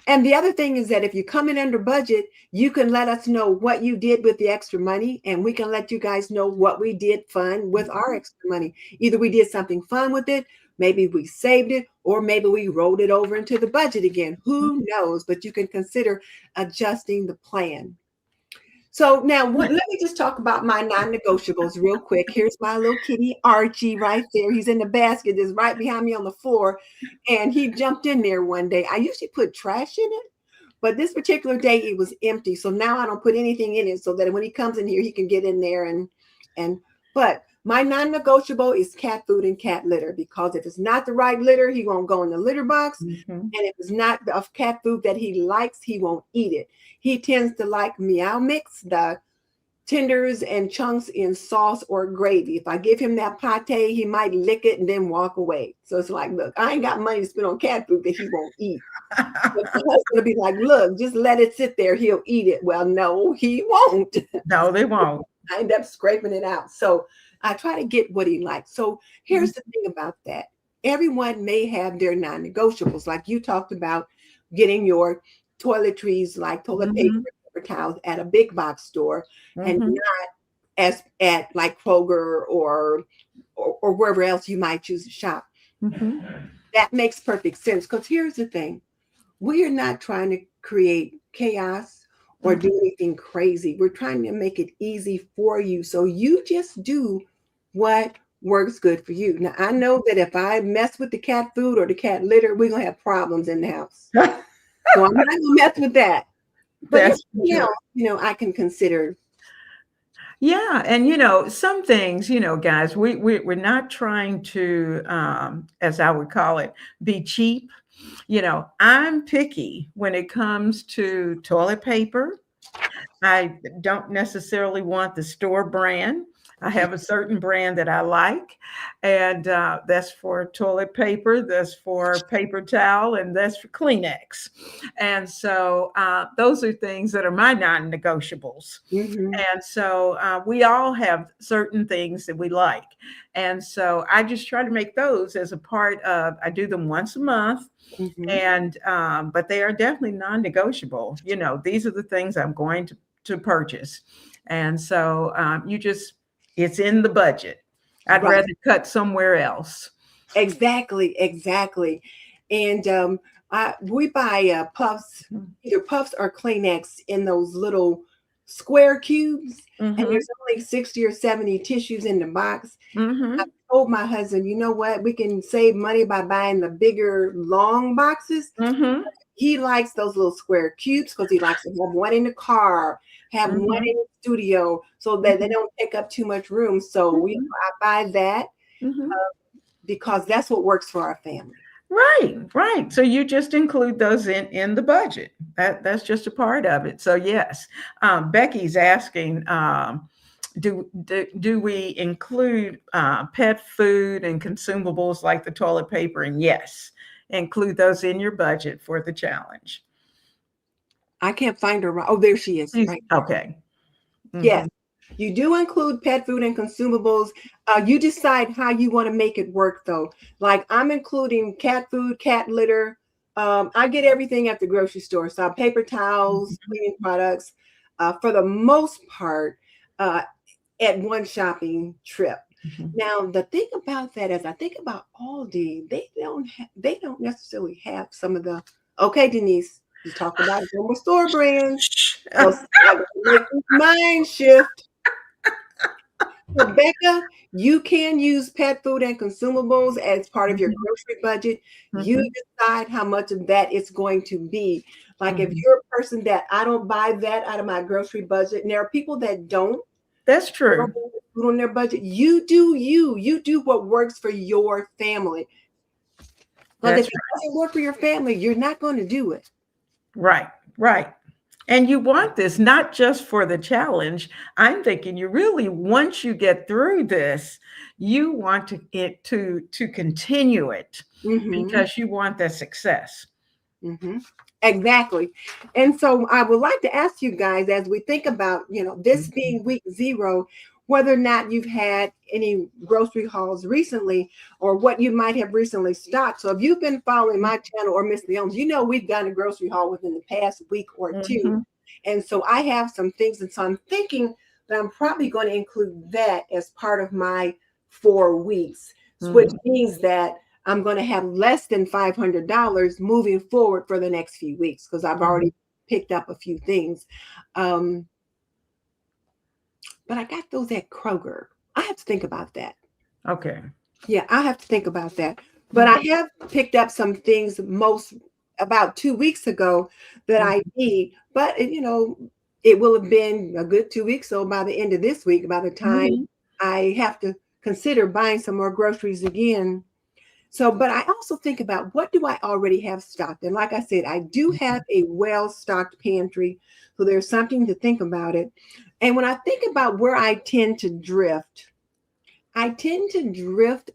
and the other thing is that if you come in under budget, you can let us know what you did with the extra money, and we can let you guys know what we did fun with our extra money. Either we did something fun with it, maybe we saved it, or maybe we rolled it over into the budget again. Who knows? But you can consider adjusting the plan. So now let me just talk about my non-negotiables real quick. Here's my little kitty Archie right there. He's in the basket, just right behind me on the floor. And he jumped in there one day. I usually put trash in it, but this particular day it was empty. So now I don't put anything in it so that when he comes in here, he can get in there and but my non-negotiable is cat food and cat litter, because if it's not the right litter, he won't go in the litter box. Mhm. And if it's not of cat food that he likes, he won't eat it. He tends to like meow mix, the tenders and chunks in sauce or gravy. If I give him that pate, he might lick it and then walk away. So it's like, look, I ain't got money to spend on cat food that he won't eat. But my husband will be like, look, just let it sit there. He'll eat it. Well, no, he won't. No, they won't. I end up scraping it out. So I try to get what he likes. So here's the thing about that. Everyone may have their non-negotiables, like you talked about getting your toiletries, like toilet paper, Mhm. paper towels at a big box store, and Mhm. not as at like Kroger or wherever else you might choose to shop. Mhm. That makes perfect sense, because here's the thing. We are not trying to create chaos or Mhm. do anything crazy. We're trying to make it easy for you. So you just do what works good for you. Now, I know that if I mess with the cat food or the cat litter, we're going to have problems in the house. So I'm not going to mess with that. But That's everything true. else, I can consider. Yeah, and some things, guys, we're not trying to, as I would call it, be cheap. I'm picky when it comes to toilet paper. I don't necessarily want the store brand. I have a certain brand that I like, and that's for toilet paper, that's for paper towel, and that's for Kleenex. And so those are things that are my non negotiables. Mhm, And so we all have certain things that we like. And so I just try to make those as a part of, I do them once a month. mhm. And but they are definitely non-negotiable. These are the things I'm going to purchase. And so it's in the budget. I'd Right. rather cut somewhere else. Exactly, exactly. And we buy puffs, either puffs or Kleenex in those little square cubes, and Mm-hmm. there's only 60 or 70 tissues in the box. I Mm-hmm. told my husband, you know what? We can save money by buying the bigger, long boxes. Mm-hmm. He likes those little square cubes because he likes to have one in the car, have one Mm-hmm. in the studio, so that they don't take up too much room. So Mm-hmm. I buy that Mm-hmm. because that's what works for our family. Right, right. So you just include those in the budget. That's just a part of it. So yes, Becky's asking, do we include pet food and consumables like the toilet paper? And yes, include those in your budget for the challenge. I can't find her. Oh, there she is, right there. Okay. Yes, Hmm. you do include pet food and consumables. You decide how you want to make it work, though. Like I'm including cat food, cat litter. I get everything at the grocery store. So paper towels, cleaning products, for the most part, uh, at one shopping trip. Now, the thing about that is, I think about Aldi. They don't necessarily have some of the. Okay, Denise, you talked about former store brands. So I gotta make this mind shift. Rebecca, you can use pet food and consumables as part of your Hmm. grocery budget. You Hmm. decide how much of that it's going to be. Like if Hmm. you're a person that I don't buy that out of my grocery budget, and there are people that don't, That's they don't true. put food on their budget. You do you. You do what works for your family. Because if That's it doesn't work for your family, you're not going to do it. right. Right. And you want this not just for the challenge. I'm thinking you really, once you get through this, you want to continue it Mm-hmm. because you want that success. Mm-hmm. Exactly. And so I would like to ask you guys, as we think about, this Mhm. being week 0, whether or not you've had any grocery hauls recently or what you might have recently stocked. So if you've been following my channel or Miss Leone's, we've done a grocery haul within the past week or two. Mhm. And so I have some things. And so I'm thinking that I'm probably going to include that as part of my 4 weeks, which Mhm. means that I'm going to have less than $500 moving forward for the next few weeks because I've Mhm. already picked up a few things. Um, but I got those at Kroger. I have to think about that. Okay. Yeah, I have to think about that. But I Mhm. have picked up some things most about 2 weeks ago that I Mhm. need. But it will have been a good 2 weeks. So by the end of this week, by the time Mhm. I have to consider buying some more groceries again. So, but I also think about what do I already have stocked? And like I said, I do have a well-stocked pantry. So there's something to think about it. And when I think about where I tend to drift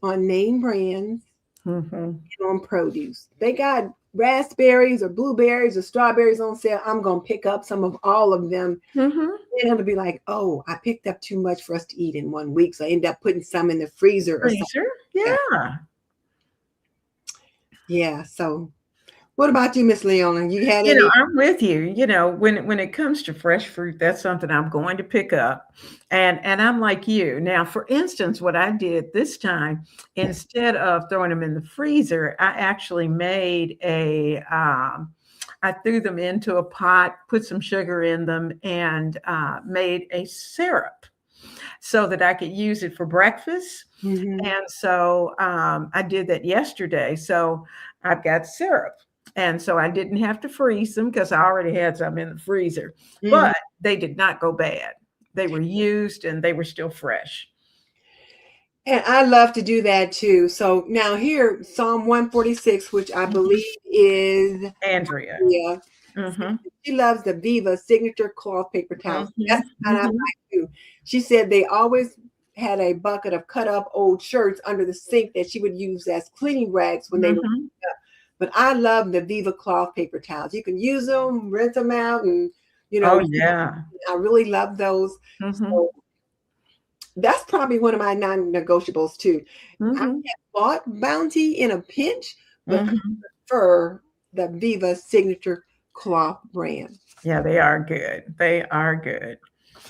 on name brands Mhm. and on produce. They got raspberries or blueberries or strawberries on sale. I'm going to pick up some of all of them. Mhm. And it'll be like, oh, I picked up too much for us to eat in 1 week. So I end up putting some in the freezer or something Freezer. like that. Yeah. Yeah. So what about you, Miss Leona? You had any? I'm with you. When it comes to fresh fruit, that's something I'm going to pick up. And I'm like you. Now, for instance, what I did this time, instead of throwing them in the freezer, I actually made I threw them into a pot, put some sugar in them, and made a syrup so that I could use it for breakfast. Mhm. And so I did that yesterday. So I've got syrup. And so I didn't have to freeze them because I already had some in the freezer, Mhm. but they did not go bad. They were used and they were still fresh. And I love to do that too. So now here, Psalm 146, which I Mhm. believe is Andrea. yeah. Hmm. She loves the Viva signature cloth paper towels. Hmm. That's the kind I Hmm. like too. She said they always had a bucket of cut up old shirts under the sink that she would use as cleaning rags when they were. Hmm. But I love the Viva cloth paper towels. You can use them, rinse them out, and Oh, yeah. I really love those. Hmm. So that's probably one of my non-negotiables too. I have Hmm. bought Bounty in a pinch, but I Hmm. prefer the Viva signature cloth brand. Yeah, they are good. They are good.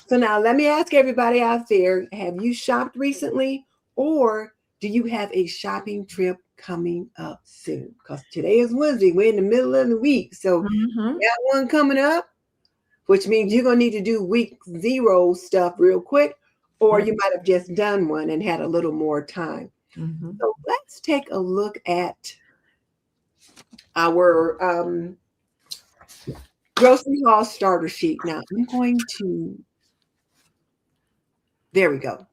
So now let me ask everybody out there, have you shopped recently or do you have a shopping trip coming up soon? Because today is Wednesday. We're in the middle of the week. So Hmm. you got one coming up, which means you're going to need to do week 0 stuff real quick, or you might have just done one and had a little more time. Hmm. So let's take a look at our grocery haul starter sheet. Now I'm going to, there we go.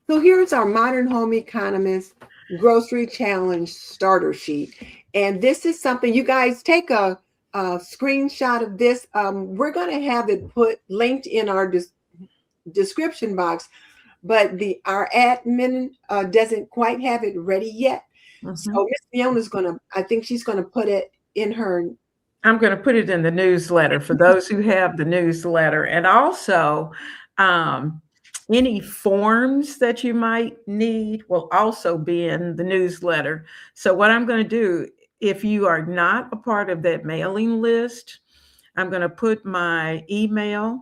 So here's our Modern Home Economist Grocery Challenge starter sheet. And this is something you guys take a screenshot of this. We're going to have it put linked in our description box, but our admin doesn't quite have it ready yet. Hmm. So Miss Fiona's going to, I think she's going to put it in her. I'm going to put it in the newsletter for those who have the newsletter. And also, um, any forms that you might need will also be in the newsletter. So, what I'm going to do, if you are not a part of that mailing list, I'm going to put my email.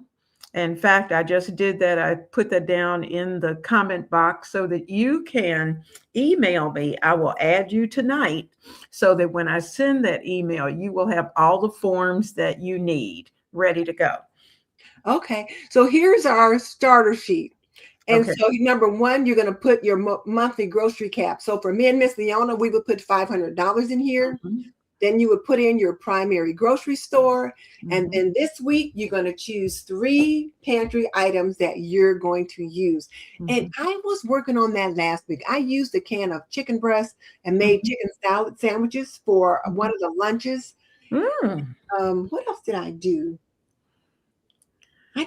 In fact, I just did that. I put that down in the comment box so that you can email me. I will add you tonight so that when I send that email, you will have all the forms that you need ready to go. Okay, so here's our starter sheet. And Okay. so number one, you're going to put your monthly grocery cap. So for me and Miss Leona, we would put $500 in here. Mhm. Then you would put in your primary grocery store. And Mhm. then this week, you're going to choose 3 pantry items that you're going to use. And Mhm. I was working on that last week. I used a can of chicken breast and made Mhm. chicken salad sandwiches for one Mhm. of the lunches. Mm. What else did I do? I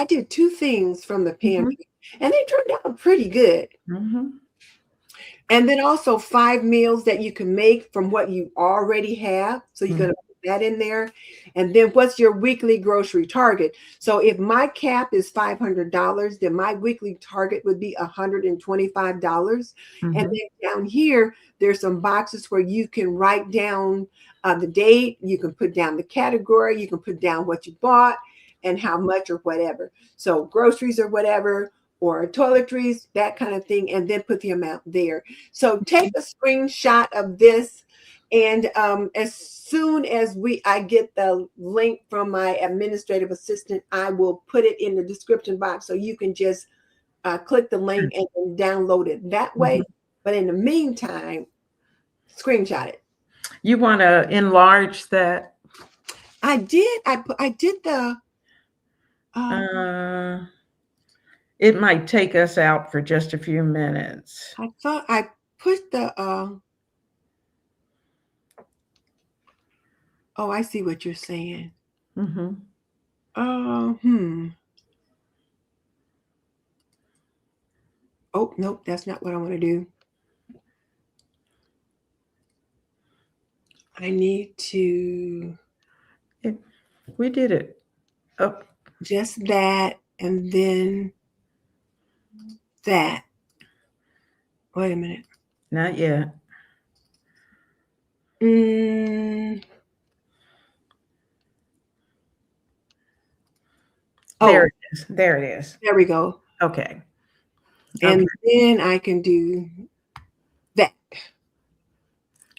did two things from the Mm-hmm. pantry, and they turned out pretty good. Mm-hmm. And then also 5 meals that you can make from what you already have. So you're going to put that in there. And then what's your weekly grocery target? So if my cap is $500, then my weekly target would be $125. And Mm-hmm. then down here, there's some boxes where you can write down the date. You can put down the category. You can put down what you bought and how much or whatever. So groceries or whatever, or toiletries, that kind of thing, and then put the amount there. So take a screenshot of this, and as soon as I get the link from my administrative assistant, I will put it in the description box so you can just click the link and download it that way. Mm-hmm. But in the meantime, screenshot it. You want to enlarge that? I did. I did the. Uh, it might take us out for just a few minutes. I thought I put the. Oh, I see what you're saying. Mm-hmm. Hmm. Oh, nope, that's not what I want to do. I need to We did it. Oh, just that and then that. Wait a minute. not yet. There Oh, it is. There it is. there we go. Okay. And Okay. then I can do that.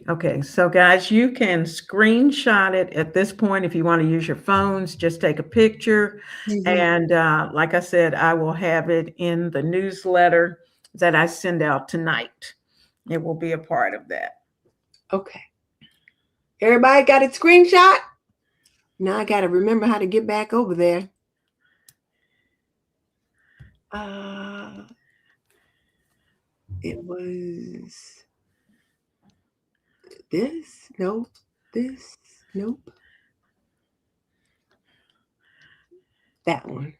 Okay. So, guys, you can screenshot it at this point if you want to use your phones. Just take a picture. Mhm. And like I said, I will have it in the newsletter that I send out tonight. It will be a part of that. Okay. Everybody got it screenshot? Now I got to remember how to get back over there. It was this. Nope. This. Nope. That one.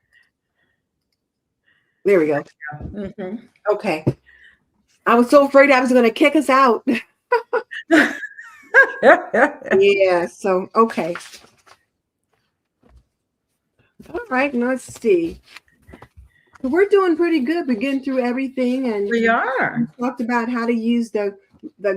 There we go. Mm-hmm. Okay. I was so afraid I was going to kick us out. Yeah. So, okay. All right. Let's see. We're doing pretty good. We're getting through everything, and We we are. talked about how to use the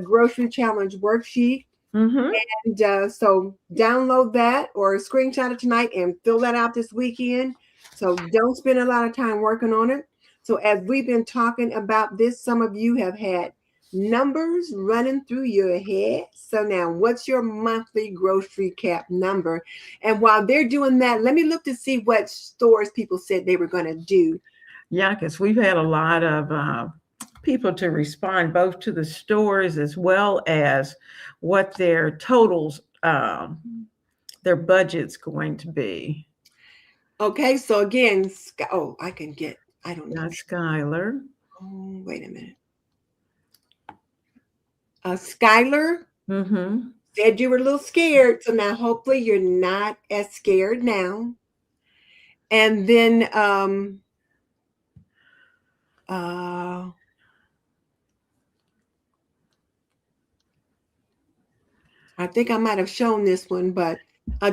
grocery challenge worksheet. Mm-hmm. And so download that or screenshot it tonight and fill that out this weekend. So don't spend a lot of time working on it. So as we've been talking about this, some of you have had numbers running through your head. So now what's your monthly grocery cap number? And while they're doing that, let me look to see what stores people said they were going to do. Yeah, because we've had a lot of people to respond both to the stores as well as what their totals, their budget's going to be. Okay, so again, I can get, I don't know. Not Skylar. Oh, wait a minute. Skylar Mm-hmm. said you were a little scared, so now hopefully you're not as scared now. And then I think I might have shown this one, but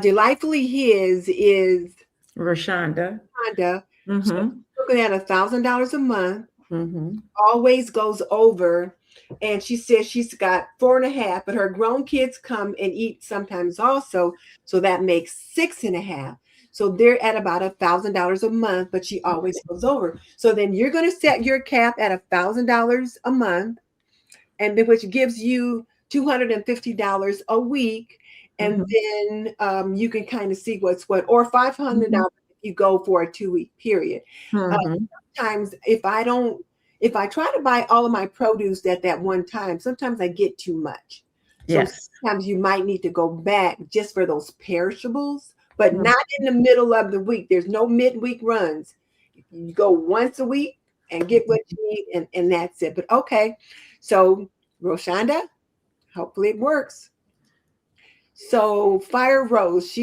Delightfully His is Rashonda. Honda. So Mm-hmm. looking at $1,000 a month, Mm-hmm. always goes over. And she says she's got 4.5, but her grown kids come and eat sometimes also. So that makes 6.5. So they're at about $1,000 a month, but she always goes over. So then you're going to set your cap at $1,000 a month, and then which gives you $250 a week. And then you can kind of see what's what, or $500 if you go for a 2-week period. Mm-hmm. Sometimes if I try to buy all of my produce at that one time, sometimes I get too much. So Yes. sometimes you might need to go back just for those perishables, but Mhm. not in the middle of the week. There's no midweek runs. You go once a week and get what you need, and that's it. But okay, so Roshonda, hopefully it works. So Fire Rose.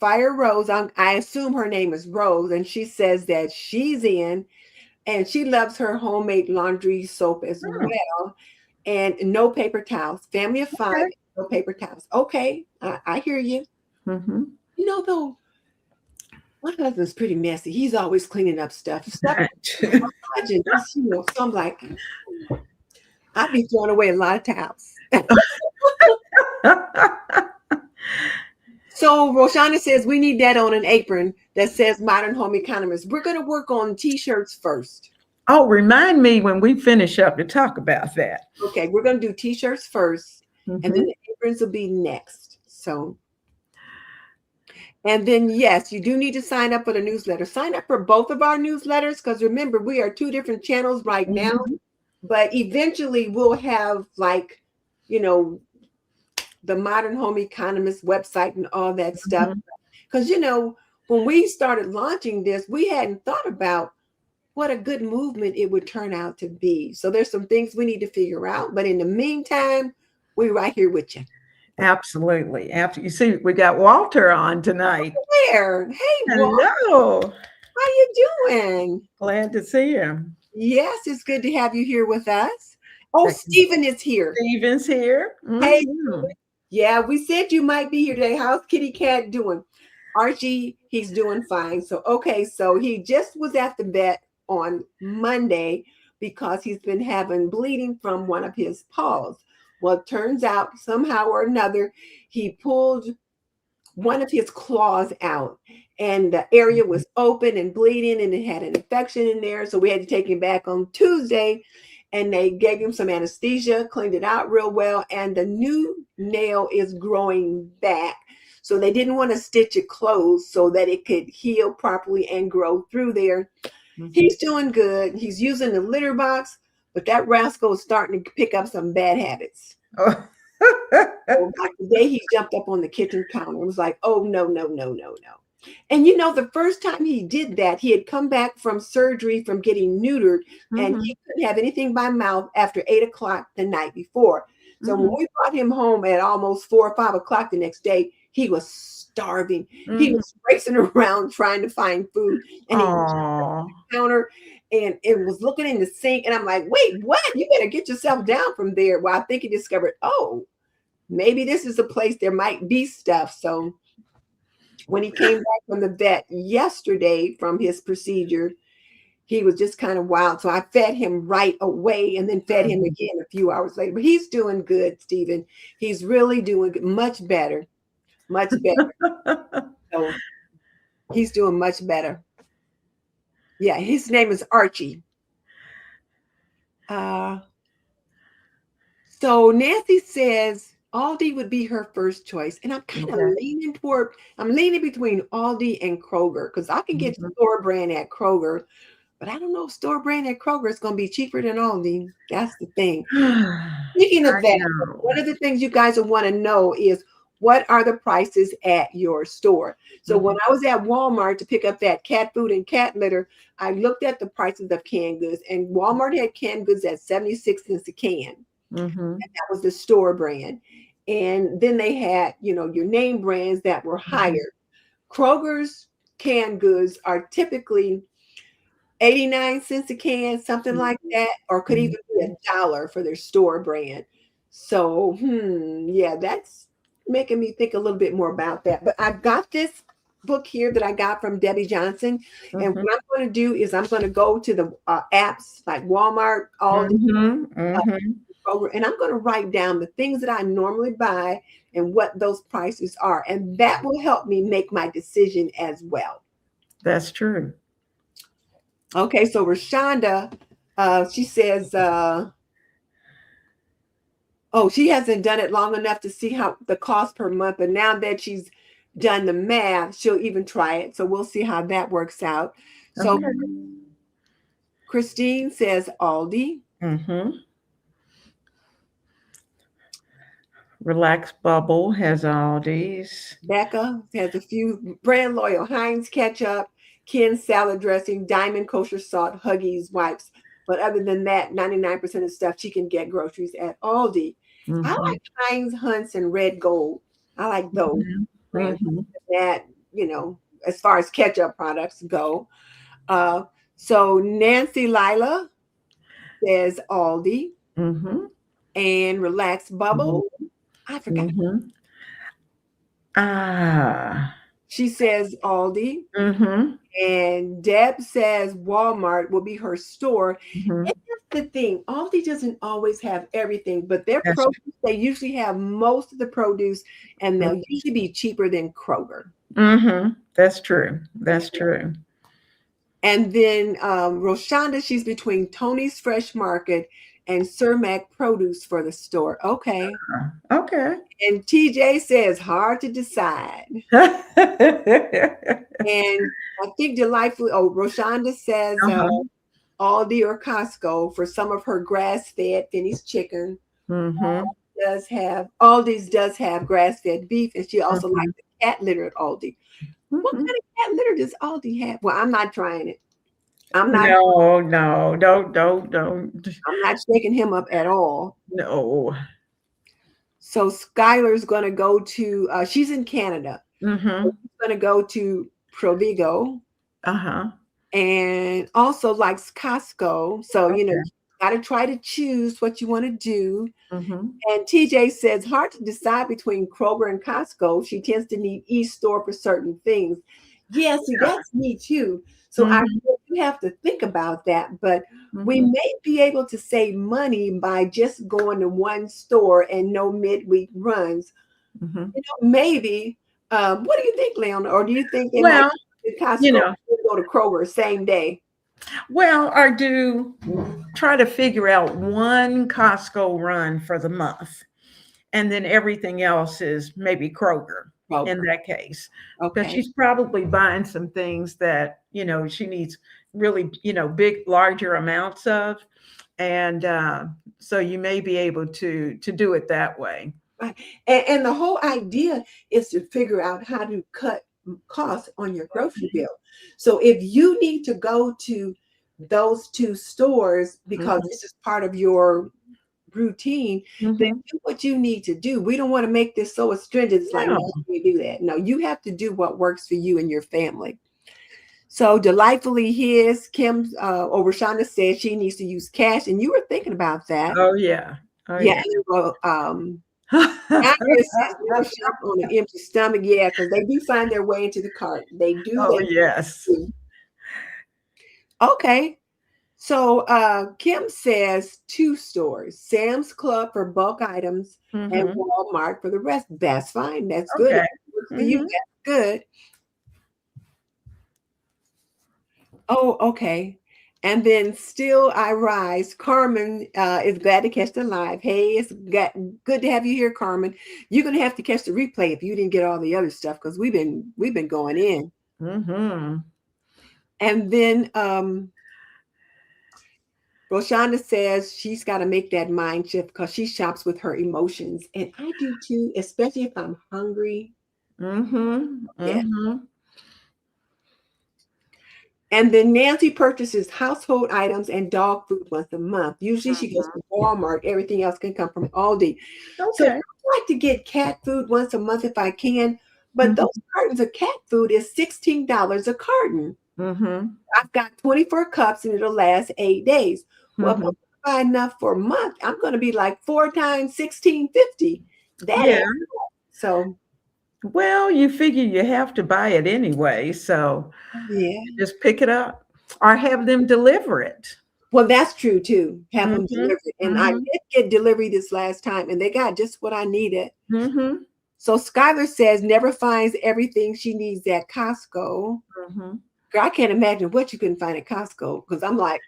I assume her name is Rose, and she says that she's in, and she loves her homemade laundry soap as Hmm, well, and no paper towels. Family of five, okay. no paper towels. Okay, I hear you. Mm-hmm. You know though, my husband's pretty messy. He's always cleaning up stuff and just So I'm like, I'd be throwing away a lot of towels. So Roshana says we need that on an apron that says Modern Home Economists. We're going to work on t-shirts first. Oh, remind me when we finish up to talk about that. Okay, we're going to do t-shirts first, and then Mm-hmm. the aprons will be next. So, and then yes, you do need to sign up for the newsletter. Sign up for both of our newsletters because remember, we are two different channels right now, Mm-hmm. but eventually we'll have like, you know, the Modern Home Economist website and all that stuff. Mm-hmm. Because, when we started launching this, we hadn't thought about what a good movement it would turn out to be. So there's some things we need to figure out. But in the meantime, we're right here with you. Absolutely. After you see, we got Walter on tonight. There. Hey, Walt, Hello. how you doing? Glad to see him. Yes, it's good to have you here with us. Oh, Stephen is here. Stephen's here. Hey, Mm-hmm. yeah, we said you might be here today. How's Kitty Cat doing? Archie, he's doing fine. So, okay, so he just was at the vet on Monday because he's been having bleeding from one of his paws. Well, it turns out somehow or another, he pulled one of his claws out, and the area was open and bleeding, and it had an infection in there. So we had to take him back on Tuesday, and they gave him some anesthesia, cleaned it out real well, and the new nail is growing back. So they didn't want to stitch it closed so that it could heal properly and grow through there. Mm-hmm. He's doing good. He's using the litter box, but that rascal is starting to pick up some bad habits. Oh. So like the day he jumped up on the kitchen counter, it was like, oh, no, no, no, no, no. And the first time he did that, he had come back from surgery from getting neutered, and Mm-hmm. he couldn't have anything by mouth after 8 o'clock the night before. So when Mm-hmm. we brought him home at almost 4 or 5 o'clock the next day, he was starving. He Mm-hmm. was racing around trying to find food, and he jumped up Oh. on the counter and was looking in the sink. And I'm like, wait, what? You better get yourself down from there. Well, I think he discovered, oh, maybe this is a place there might be stuff. So when he came back from the vet yesterday from his procedure, he was just kind of wild. So I fed him right away and then fed him again a few hours later. But he's doing good, Stephen. He's really doing much better, much better. So he's doing much better. Yeah, his name is Archie. So Nancy says Aldi would be her first choice. And I'm kind of Okay. I'm leaning between Aldi and Kroger because I can get Mhm. store brand at Kroger, but I don't know if store brand at Kroger is going to be cheaper than Aldi. That's the thing. Speaking of I that, know. one of the things you guys will want to know is what are the prices at your store? So when Mhm. I was at Walmart to pick up that cat food and cat litter, I looked at the prices of canned goods, and Walmart had canned goods at 76 cents a can. Mhm. That was the store brand. And then they had, your name brands that were Mhm. higher. Kroger's canned goods are typically 89 cents a can, something like that, or could even be Mhm. $1 for their store brand. So, yeah, that's making me think a little bit more about that. But I've got this book here that I got from Debbie Johnson. And Mhm. what I'm going to do is I'm going to go to the apps like Walmart, Aldi, Mhm. uh, Mhm. Kroger, and I'm going to write down the things that I normally buy and what those prices are. And that will help me make my decision as well. That's true. Okay, so Rashonda, she says, oh, she hasn't done it long enough to see how the cost per month, but now that she's done the math, she'll even try it. So we'll see how that works out. So Okay. Christine says Aldi. Mhm. Relax Bubble has all these. Becca has a few brand loyal Heinz ketchup, Ken salad dressing, Diamond kosher salt, Huggies wipes. But other than that, 99% of stuff she can get groceries at Aldi. I Mhm. like Heinz, Hunts, and Red Gold. I like those Mhm. brands. Mhm. That, as far as ketchup products go. Uh, so Nancy Lila says Aldi, Mhm. and Relax Mhm. Bubble. I forgot. Mhm. Ah. She says Aldi. Mhm. And Deb says Walmart will be her store. And Mhm. that's the thing. Aldi doesn't always have everything, but their That's produce, they usually have most of the produce, and they'll usually be cheaper than Kroger. Mhm. That's true. Yeah. That's true. And then Roshonda, she's between Tony's Fresh Market and Cermak Produce for the store. Okay. Okay. And TJ says hard to decide. And I think delightfully, Roshonda says Uh-huh. Aldi or Costco for some of her grass-fed finished chicken. Mhm. Aldi's does have grass-fed beef, and she also likes Mhm. the cat litter at Aldi. What Mhm. kind of cat litter does Aldi have? Well, I'm not trying it. I'm not No, no, don't. I'm not shaking him up at all. No. So Skylar's gonna go to she's in Canada. So Mhm. she's gonna go to Provigo Uh-huh. and also likes Costco. So you Okay. gotta try to choose what you want to do. Mhm. And TJ says, hard to decide between Kroger and Costco. She tends to need each store for certain things. Yeah, see, that's me too. So I Mhm. do have to think about that. But we Mhm. may be able to save money by just going to one store and no midweek runs. Mhm. Maybe. What do you think, Leona? Or do you think they might Well, go to you Costco know, and go to Kroger same day? or do try to figure out one Costco run for the month, and then everything else is maybe Kroger in Kroger. that case, because Okay. she's probably buying some things that she needs really big larger amounts of, and so you may be able to do it that way. Right. And the whole idea is to figure out how to cut costs on your grocery bill. So if you need to go to those two stores because Mhm. this is part of your routine, then Mhm. do what you need to do. We don't want to make this so astringent. It's like, No. no, you do that. No, you have to do what works for you and your family. So delightfully his, Kim or Rashonda said she needs to use cash. And you were thinking about that. Oh yeah. Oh Yeah. yeah. And, well, Andrea says never shop on an empty stomach. Yeah, because they do find their way into the cart. They do. Oh They yes. do. Okay. So Kim says two stores: Sam's Club for bulk items and Mhm. Walmart for the rest. That's fine. That's good. If Okay. it works for you, Mhm. that's good. Oh, okay. And then still I rise. Carmen is glad to catch the live. Hey, good to have you here, Carmen. You're gonna have to catch the replay if you didn't get all the other stuff because we've been going in. Mhm. And then Roshonda says she's got to make that mind shift because she shops with her emotions. And I do too, especially if I'm hungry. Mhm. Yeah. Mhm. And then Nancy purchases household items and dog food once a month. Usually she goes to Mhm. Walmart. Everything else can come from Aldi. So Okay. I like to get cat food once a month if I can. But those Mhm. cartons of cat food is $16 a carton. Mhm. I've got 24 cups and it'll last 8 days. Well, if Mhm. I buy enough for a month, I'm going to be like 4 times 16.50. That Yeah. ain't so. Well, you figure you have to buy it anyway, so Yeah. just pick it up or have them deliver it. Well, that's true too. Have them Mhm. delivered. And I Mhm. did get delivery this last time and they got just what I needed. Mhm. So Skylar says never finds everything she needs at Costco. Mhm. Girl, I can't imagine what you couldn't find at Costco because I'm like,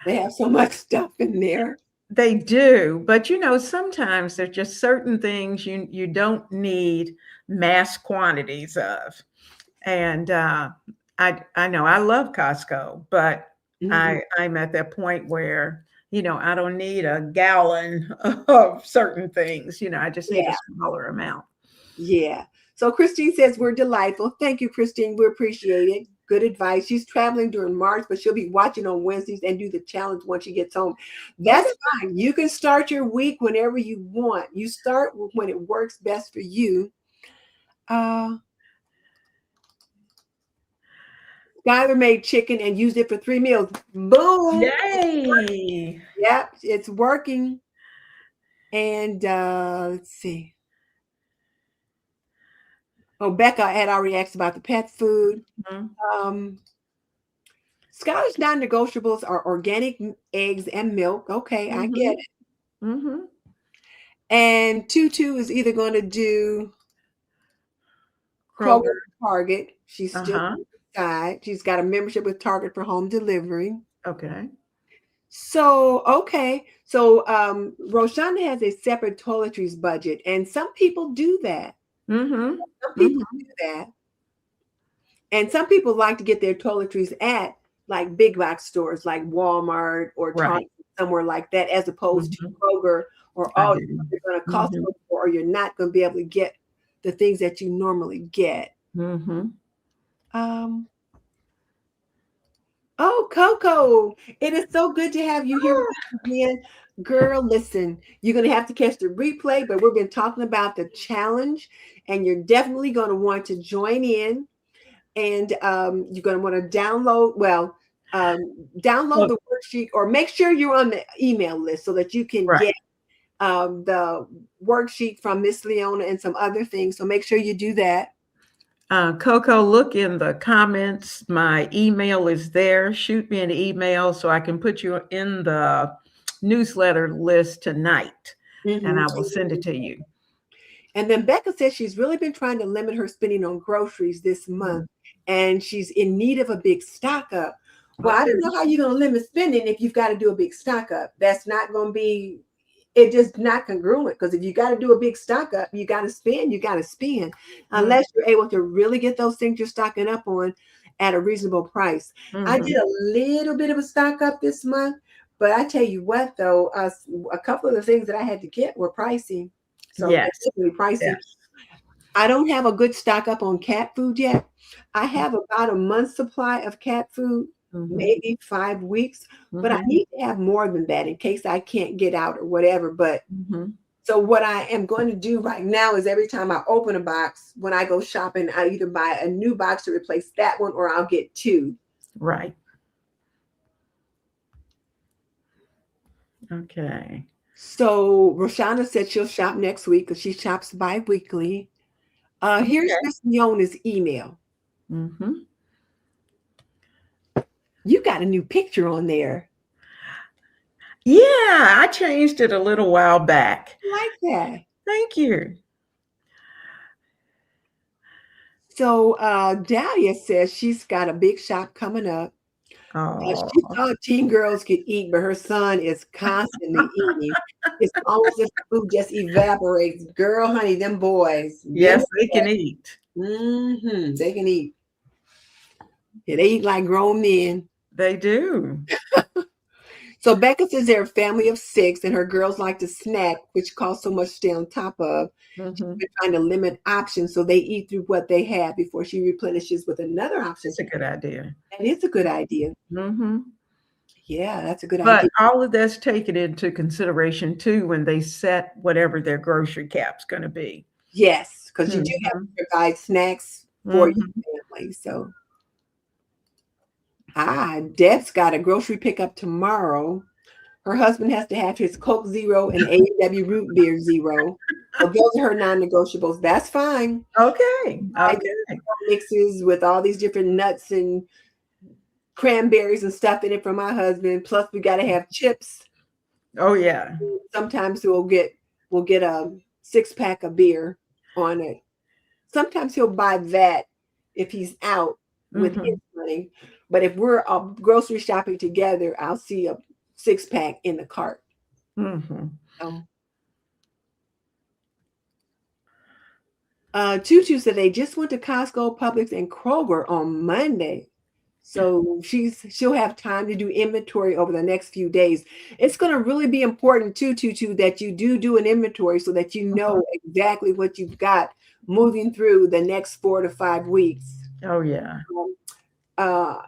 they have so much stuff in there. They do, but sometimes there's just certain things you don't need mass quantities of. And I know I love Costco, but Mhm. I'm at that point where I don't need a gallon of certain things. I just need a Yeah. smaller amount. Yeah. So Christine says we're delightful. Thank you, Christine. We appreciate it. Good advice. She's traveling during March, but she'll be watching on Wednesdays and do the challenge once she gets home. Okay. That's fine. You can start your week whenever you want. You start when it works best for you. Uh, Skylar made chicken and used it for 3 meals. Boom. Yay. Yep, it's working. And let's see. Oh, Becca had already asked about the pet food. Mhm. Um, Skylar's non-negotiables are organic eggs and milk. Okay, I get Mhm. it. Mhm. And Tutu is either going to do Kroger Kroger. or Target. She's still Uh-huh. decide. She's got a membership with Target for home delivery. Okay. So, okay. So, Roshana has a separate toiletries budget, and some people do that. Mhm. Some people Mhm. do that. And some people like to get their toiletries at like big box stores like Walmart or Right. Target, somewhere like that, as opposed to Mhm. Kroger or I all do. you're going to Mhm. Costco for, or you're not going to be able to get the things that you normally get. Mhm. Um, oh, Coco, it is so good to have you here with us again. Girl, listen, you're going to have to catch the replay, but we've been talking about the challenge, and you're definitely going to want to join in. And you're going to want to download Well, the worksheet, or make sure you're on the email list so that you can right. get the worksheet from Miss Leona and some other things. So make sure you do that. Coco, look in the comments. My email is there. Shoot me an email so I can put you in the newsletter list tonight, and Mhm. I will send it to you. And then Becca says she's really been trying to limit her spending on groceries this month, Mhm. and she's in need of a big stock up. Well, I Okay. don't know how you're going to limit spending if you've got to do a big stock up. That's not going to be, it just not congruent, because if you got to do a big stock up, you got to spend, Mhm. unless you're able to really get those things you're stocking up on at a reasonable price. I Mhm. did a little bit of a stock up this month, but I tell you what, though, a couple of the things that I had to get were pricey. So Yes. it's really pricey. Yes. I don't have a good stock up on cat food yet. I have about a month's supply of cat food, Mhm. maybe 5 weeks, but I Mhm. need to have more than that in case I can't get out or whatever. But Mhm. so what I am going to do right now is every time I open a box, when I go shopping, I either buy a new box to replace that one, or I'll get two. Right. Okay. So Roshana said she'll shop next week because she shops bi-weekly. Here's Okay. Miss Fiona's email. Mhm. You got a new picture on there. Yeah, I changed it a little while back. I like that. Thank you. So Dahlia says she's got a big shop coming up. She Oh, thought teen girls could eat, but her son is constantly eating. It's almost as if food just evaporates. Girl, honey, them boys, yes, they can eat. they can eat. Yeah, they eat like grown men. They do. So Becca says they're a family of six, and her girls like to snack, which costs so much to stay on top of. She's Mhm. been trying to limit options so they eat through what they have before she replenishes with another option. It's a good idea. And it's a good idea. Mhm. Yeah, that's a good But idea. all of that's taken into consideration too when they set whatever their grocery cap's going to be. Yes, because you do have Mhm. to provide snacks for your Mhm. family. So, Deb's got a grocery pickup tomorrow. Her husband has to have his Coke Zero and A&W Root Beer Zero. So those are her non-negotiables. That's fine. Okay. I do Okay. mixes with all these different nuts and cranberries and stuff in it for my husband. Plus, we got to have chips. Oh yeah. Sometimes we'll get a 6-pack of beer on it. Sometimes he'll buy that if he's out with his Mhm. money. But if we're grocery shopping together, I'll see a 6-pack in the cart. Mhm. So, Tutu said they just went to Costco, Publix, and Kroger on Monday. So she'll have time to do inventory over the next few days. It's going to really be important too, Tutu, that you do an inventory so that you know exactly what you've got moving through the next 4 to 5 weeks. Oh yeah. Uh,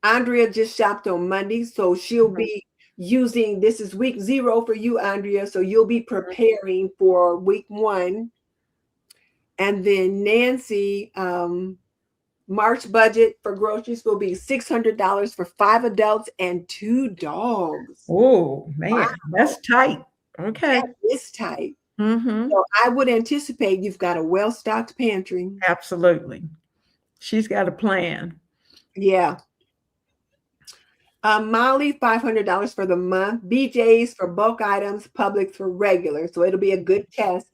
Andrea just shopped on Monday, so she'll Mhm. be using this is week 0 for you, Andrea. So you'll be preparing for week 1. And then Nancy, March budget for groceries will be $600 for 5 adults and 2 dogs. Oh, Wow, man, that's tight. Okay. that is tight. Mm-hmm. So I would anticipate you've got a well-stocked pantry. Absolutely. She's got a plan. Yeah. Molly, $500 for the month. BJ's for bulk items, Publix for regular. So it'll be a good test.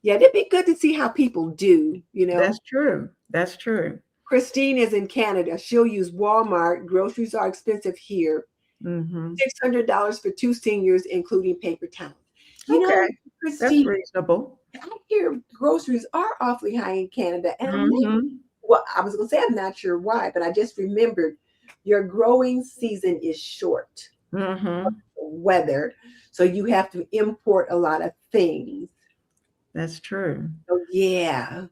Yeah, it'd be good to see how people do, you know. That's true. That's true. Christine is in Canada. She'll use Walmart. Groceries are expensive here. Mm-hmm. $600 for 2 seniors, including paper towels. You know, Okay. That's Christine, reasonable. I hear groceries are awfully high in Canada. And Mm-hmm. well, I was going to say, I'm not sure why, but I just remembered your growing season is short. Mm-hmm. Weather. So you have to import a lot of things. That's true. So yeah,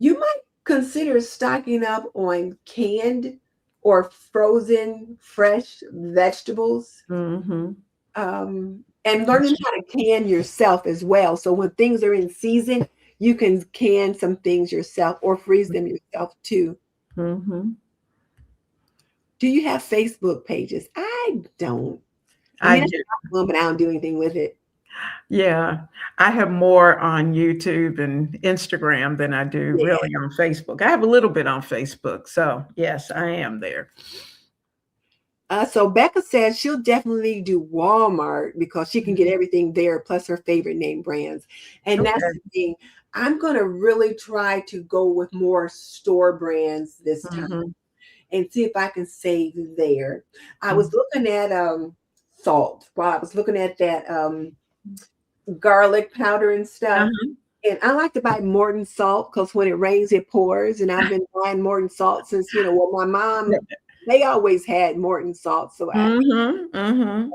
you might consider stocking up on canned or frozen fresh vegetables, Mm-hmm. and learning how to can yourself as well. So when things are in season, you can can some things yourself or freeze them yourself too. Mm-hmm. Do you have Facebook pages? I don't. I I mean, I do. have one, but I don't do anything with it. Yeah. I have more on YouTube and Instagram than I do Yeah. really on Facebook. I have a little bit on Facebook. So, yes, I am there. So Becca says she'll definitely do Walmart because she can get everything there plus her favorite name brands. And that's Okay. the thing. I'm going to really try to go with more store brands this time Mm-hmm. and see if I can save there. I was looking at salt while I was looking at that garlic powder and stuff. Uh-huh. And I like to buy Morton salt because when it rains, it pours. And I've been buying Morton salt since, well, my mom, they always had Morton salt. So Mm-hmm. Mm-hmm.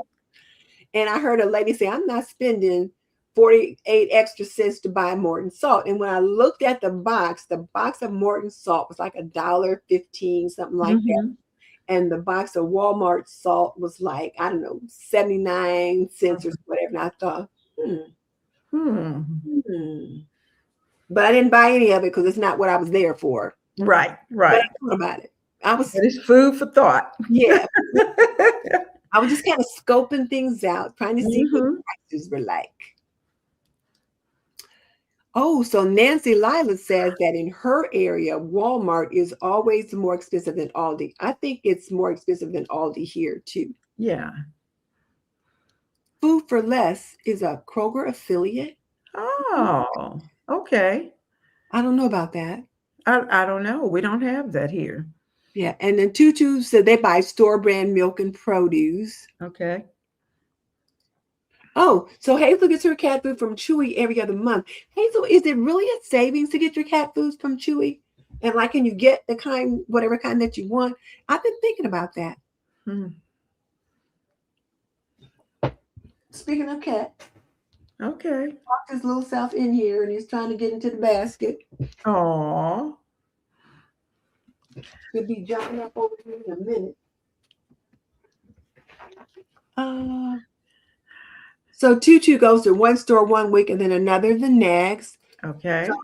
and I heard a lady say, I'm not spending 48 extra cents to buy Morton salt. And when I looked at the box of Morton salt was like $1.15, something like that. Mm-hmm. And the box of Walmart salt was like, I don't know, 79 cents or whatever. And I thought, hmm, Hmm. hmm. But I didn't buy any of it because it's not what I was there for. Right, But right. I thought about it. I was, It is food for thought. yeah, I was just kind of scoping things out, trying to see what Mm-hmm. prices were like. Oh, so Nancy Lila says that in her area, Walmart is always more expensive than Aldi. I think it's more expensive than Aldi here too. Yeah. Food for Less is a Kroger affiliate. Oh, okay. I don't know about that. I don't know. We don't have that here. Yeah, and then Tutu said they buy store brand milk and produce. Okay. Oh, so Hazel gets her cat food from Chewy every other month. Hazel, is it really a savings to get your cat foods from Chewy? And like, can you get the kind, whatever kind that you want? I've been thinking about that. Hmm. Speaking of cat, Okay. walked his little self in here and he's trying to get into the basket. Oh. He'll be jumping up over here in a minute. So Tutu goes to one store one week and then another the next. Okay. So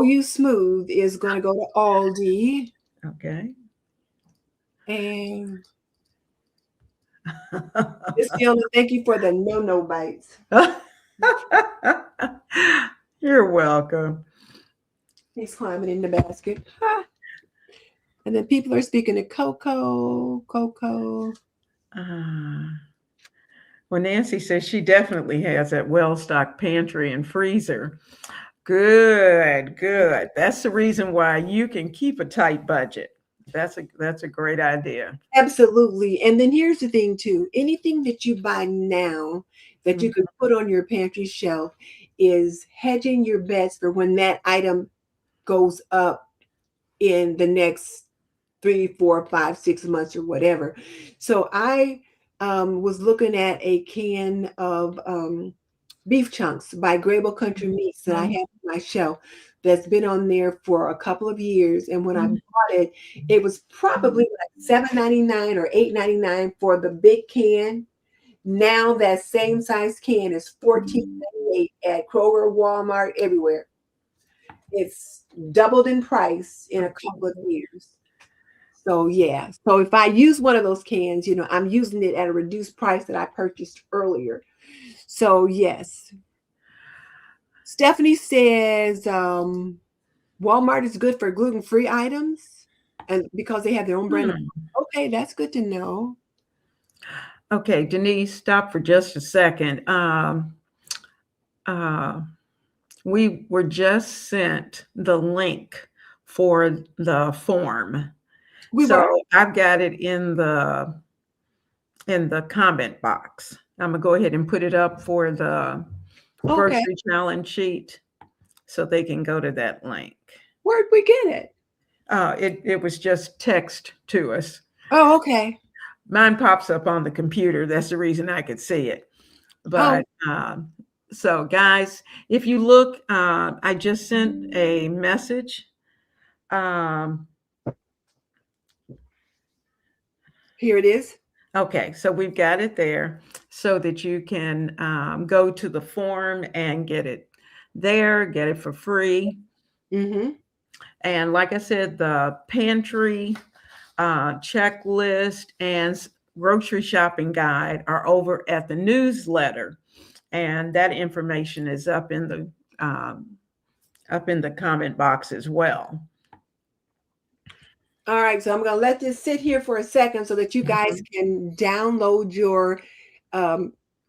OU Smooth is going to go to Aldi. Okay. And Miss Fiona, thank you for the no bites. You're welcome. He's climbing in the basket. And then people are speaking to Coco. Well, Nancy says she definitely has that well-stocked pantry and freezer. Good, good. That's the reason why you can keep a tight budget. That's a great idea. Absolutely. And then here's the thing too. Anything that you buy now that you Mm. can put on your pantry shelf is hedging your bets for when that item goes up in the next 3, 4, 5, 6 months or whatever. So I was looking at a can of beef chunks by Grable Country Meats that I have on my shelf that's been on there for a couple of years. And when I bought it, it was probably like $7.99 or $8.99 for the big can. Now that same size can is $14.98 at Kroger, Walmart, everywhere. It's doubled in price in a couple of years. So yeah. So if I use one of those cans, I'm using it at a reduced price that I purchased earlier. So yes. Stephanie says Walmart is good for gluten-free items and because they have their own brand of. Okay, that's good to know. Okay, Denise, stop for just a second. We were just sent the link for the form. We So were. I've got it in the comment box. I'm gonna go ahead and put it up for the Okay. grocery challenge sheet so they can go to that link. Where'd we get it? It was just text to us. Oh, okay. Mine pops up on the computer. That's the reason I could see it. But so, guys, if you look, I just sent a message. Here it is. Okay, so we've got it there so that you can go to the form and get it there, get it for free. Mm-hmm. And like I said, the pantry checklist and grocery shopping guide are over at the newsletter, and that information is up in the comment box as well. All right, so I'm going to let this sit here for a second so that you guys can download your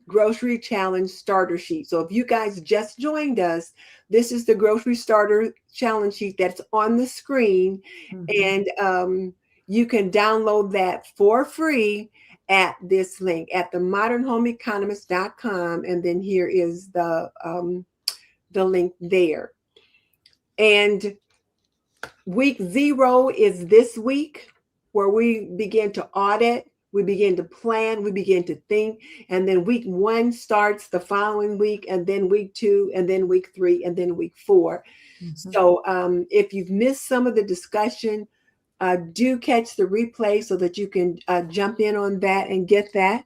grocery challenge starter sheet. So if you guys just joined us, this is the grocery starter challenge sheet that's on the screen, and you can download that for free at this link at the modernhomeeconomist.com, and then here is the link there. And week 0 is this week where we begin to audit, we begin to plan, we begin to think, and then week 1 starts the following week, and then week 2, and then week 3, and then week 4. So if you've missed some of the discussion, do catch the replay so that you can jump in on that and get that.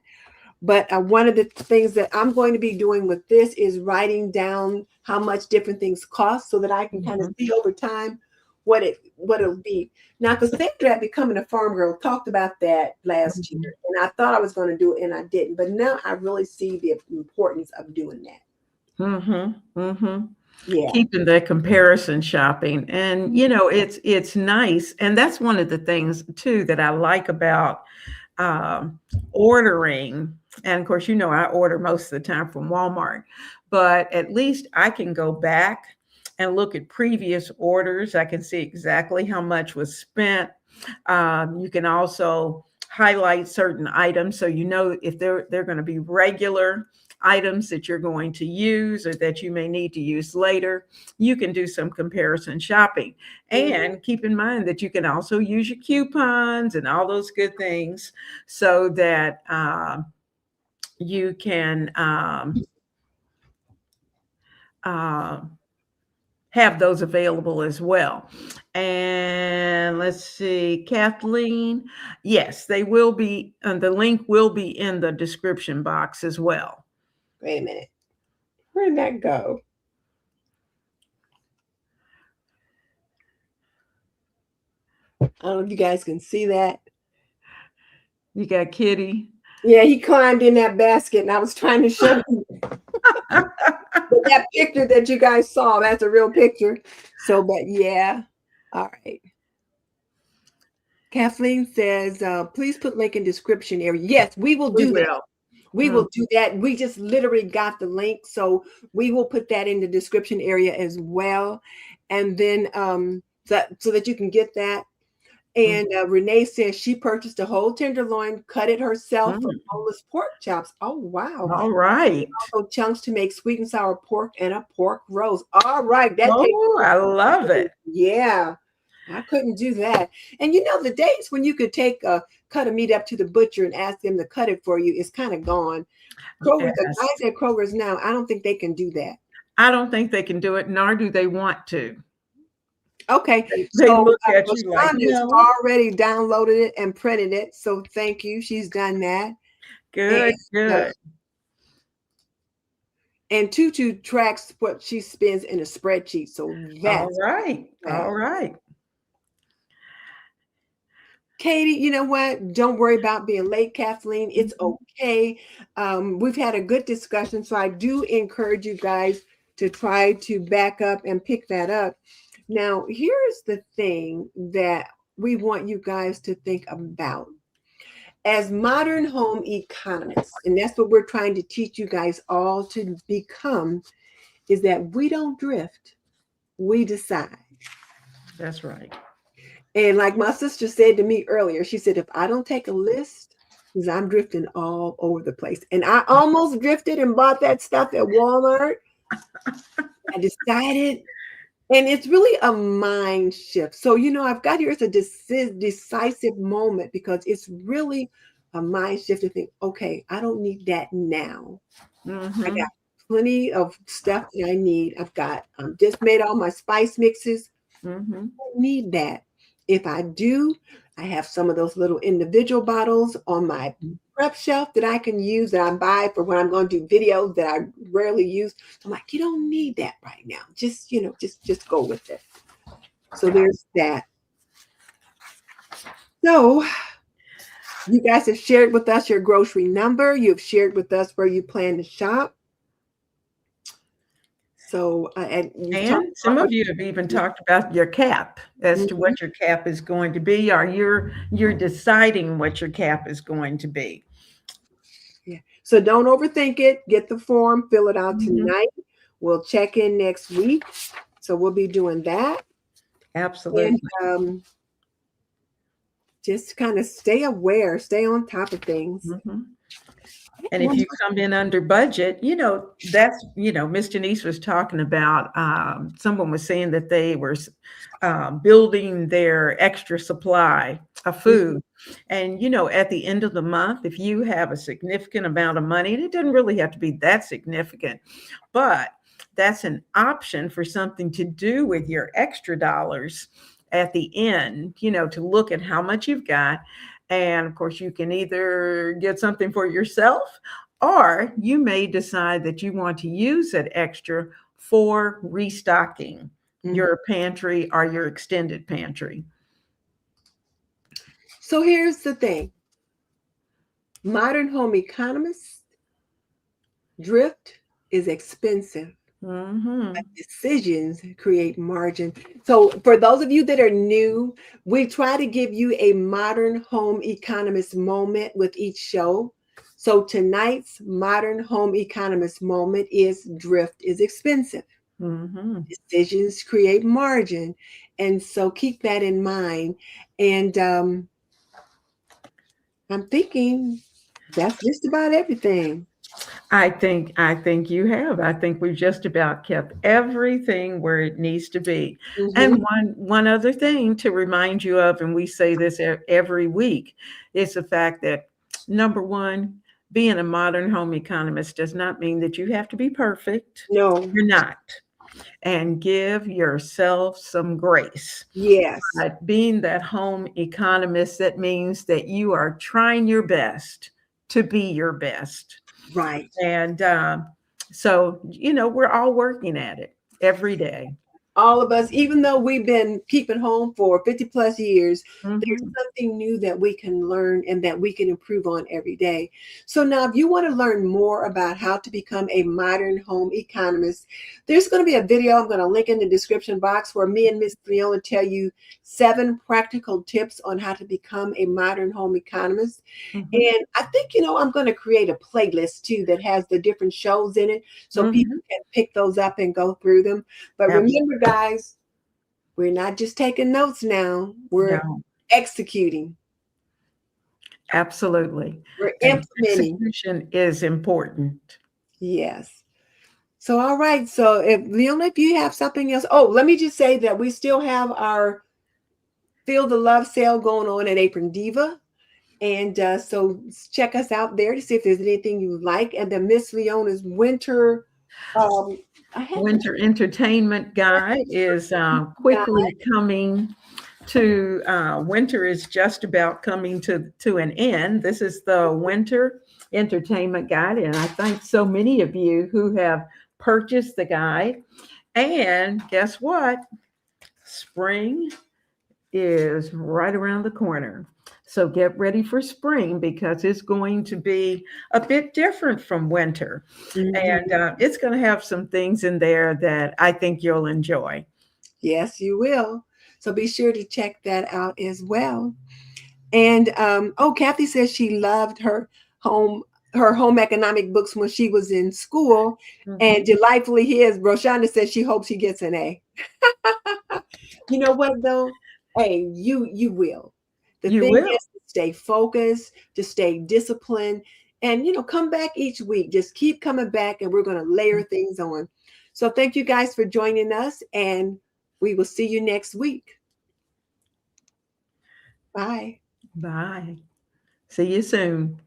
But one of the things that I'm going to be doing with this is writing down how much different things cost so that I can kind of see over time what it'll be. Now, Cassandra at Becoming a Farm Girl talked about that last year, and I thought I was going to do it, and I didn't. But now I really see the importance of doing that. Yeah. Keeping that comparison shopping, and it's nice, and that's one of the things too that I like about ordering. And of course, I order most of the time from Walmart, but at least I can go back and look at previous orders. I can see exactly how much was spent. You can also highlight certain items so if they're going to be regular items that you're going to use or that you may need to use later. You can do some comparison shopping, and keep in mind that you can also use your coupons and all those good things so that you can have those available as well. And let's see, Kathleen, yes, they will be, and the link will be in the description box as well. Wait a minute. Where did that go? I don't know if you guys can see that. You got Kitty. Yeah, he climbed in that basket, and I was trying to show you. But that picture that you guys saw, that's a real picture. So, but yeah. All right. Kathleen says, please put link in description area. Yes, we will do that. We will do that. We just literally got the link. So we will put that in the description area as well. And then so that you can get that. And Renee says she purchased a whole tenderloin, cut it herself for boneless pork chops. Oh, wow. All right. Also chunks to make sweet and sour pork and a pork roast. All right. I love it. Yeah. I couldn't do that. And you know, the days when you could take a cut of meat up to the butcher and ask them to cut it for you is kind of gone. Kroger, the Yes. guys at Kroger's now, I don't think they can do that. I don't think they can do it, nor do they want to. Okay, They so look at you like, LaShawn has no. already downloaded it and printed it. So thank you. She's done that. And Good, uh, good. and Tutu tracks what she spends in a spreadsheet. So All that's right. that. All right. Katie, you know what? Don't worry about being late, Kathleen. It's Mhm. okay. We've had a good discussion, so I do encourage you guys to try to back up and pick that up. Now, here's the thing that we want you guys to think about. As modern home economists, and that's what we're trying to teach you guys all to become, is that we don't drift, we decide. That's right. And like my sister said to me earlier, she said, if I don't take a list, because I'm drifting all over the place. And I almost drifted and bought that stuff at Walmart. I decided, and it's really a mind shift. So, you know, I've got here as a decisive moment because it's really a mind shift to think, okay, I don't need that now. I Mm-hmm. got plenty of stuff that I need. Just made all my spice mixes. Mm-hmm. Need that. If I do, I have some of those little individual bottles on my prep shelf that I can use that I buy for when I'm going to do videos that I rarely use. I'm like, you don't need that right now. Just, you know, just go with it. So there's that. So you guys have shared with us your grocery number. You've shared with us where you plan to shop. So and you've talked And some of you have even talked about your cap as to Mhm. what your cap is going to be, or you're deciding what your cap is going to be. Yeah. So don't overthink it. Get the form, fill it out Mhm. tonight. We'll check in next week. So we'll be doing that. And Absolutely. just kind of stay aware, stay on top of things. Mhm. And if you come in under budget, that's, Miss Denise was talking about, someone was saying that they were building their extra supply of food. And, at the end of the month, if you have a significant amount of money, and it doesn't really have to be that significant, but that's an option for something to do with your extra dollars at the end, to look at how much you've got. And of course, you can either get something for yourself, or you may decide that you want to use that extra for restocking Mhm. your pantry or your extended pantry. So here's the thing. Modern home economists, drift is expensive. Hmm. Decisions create margin. So, for those of you that are new, we try to give you a modern home economist moment with each show. So, tonight's modern home economist moment is drift is expensive. Hmm. Decisions create margin. And so, keep that in mind. And I'm thinking that's just about everything. I think you have. I think we've just about kept everything where it needs to be. Mhm. And one other thing to remind you of, and we say this every week, is the fact that number one, being a modern home economist does not mean that you have to be perfect. No, You're not. And give yourself some grace. yes, But being that home economist, that means that you are trying your best to be your best. right. And so, we're all working at it every day. All of us, even though we've been keeping home for 50 plus years, there's Mhm. something new that we can learn and that we can improve on every day. So now, if you want to learn more about how to become a modern home economist, there's going to be a video I'm going to link in the description box where me and Miss Fiona tell you 7 practical tips on how to become a modern home economist. Mhm. And I think, I'm going to create a playlist too that has the different shows in it so people Mhm. can pick those up and go through them. But Abs- remember, guys, we're not just taking notes now, we're no, executing, absolutely. we're And implementing. execution is important. Yes. So, all right. So, if Leona, if you have something else, oh, let me just say that we still have our Feel the Love sale going on at Apron Diva. And so check us out there to see if there's anything you like. And then Miss Leona's winter, um, I had the Winter entertainment guide is quickly coming to winter is just about coming to an end. This is the winter entertainment guide, and I thank so many of you who have purchased the guide. And guess what? Spring is right around the corner. So get ready for spring because it's going to be a bit different from winter. And Mhm. it's going to have some things in there that I think you'll enjoy. Yes, you will. So be sure to check that out as well. And oh, Kathy says she loved home her home economic books when she was in school. And Mhm. delightfully his, Roshonda says she hopes he gets an A. You know what though? Hey, you will. The You thing will. is to stay focused, to stay disciplined, and come back each week. Just keep coming back, and we're going to layer things on. So thank you guys for joining us, and we will see you next week. Bye. Bye. See you soon.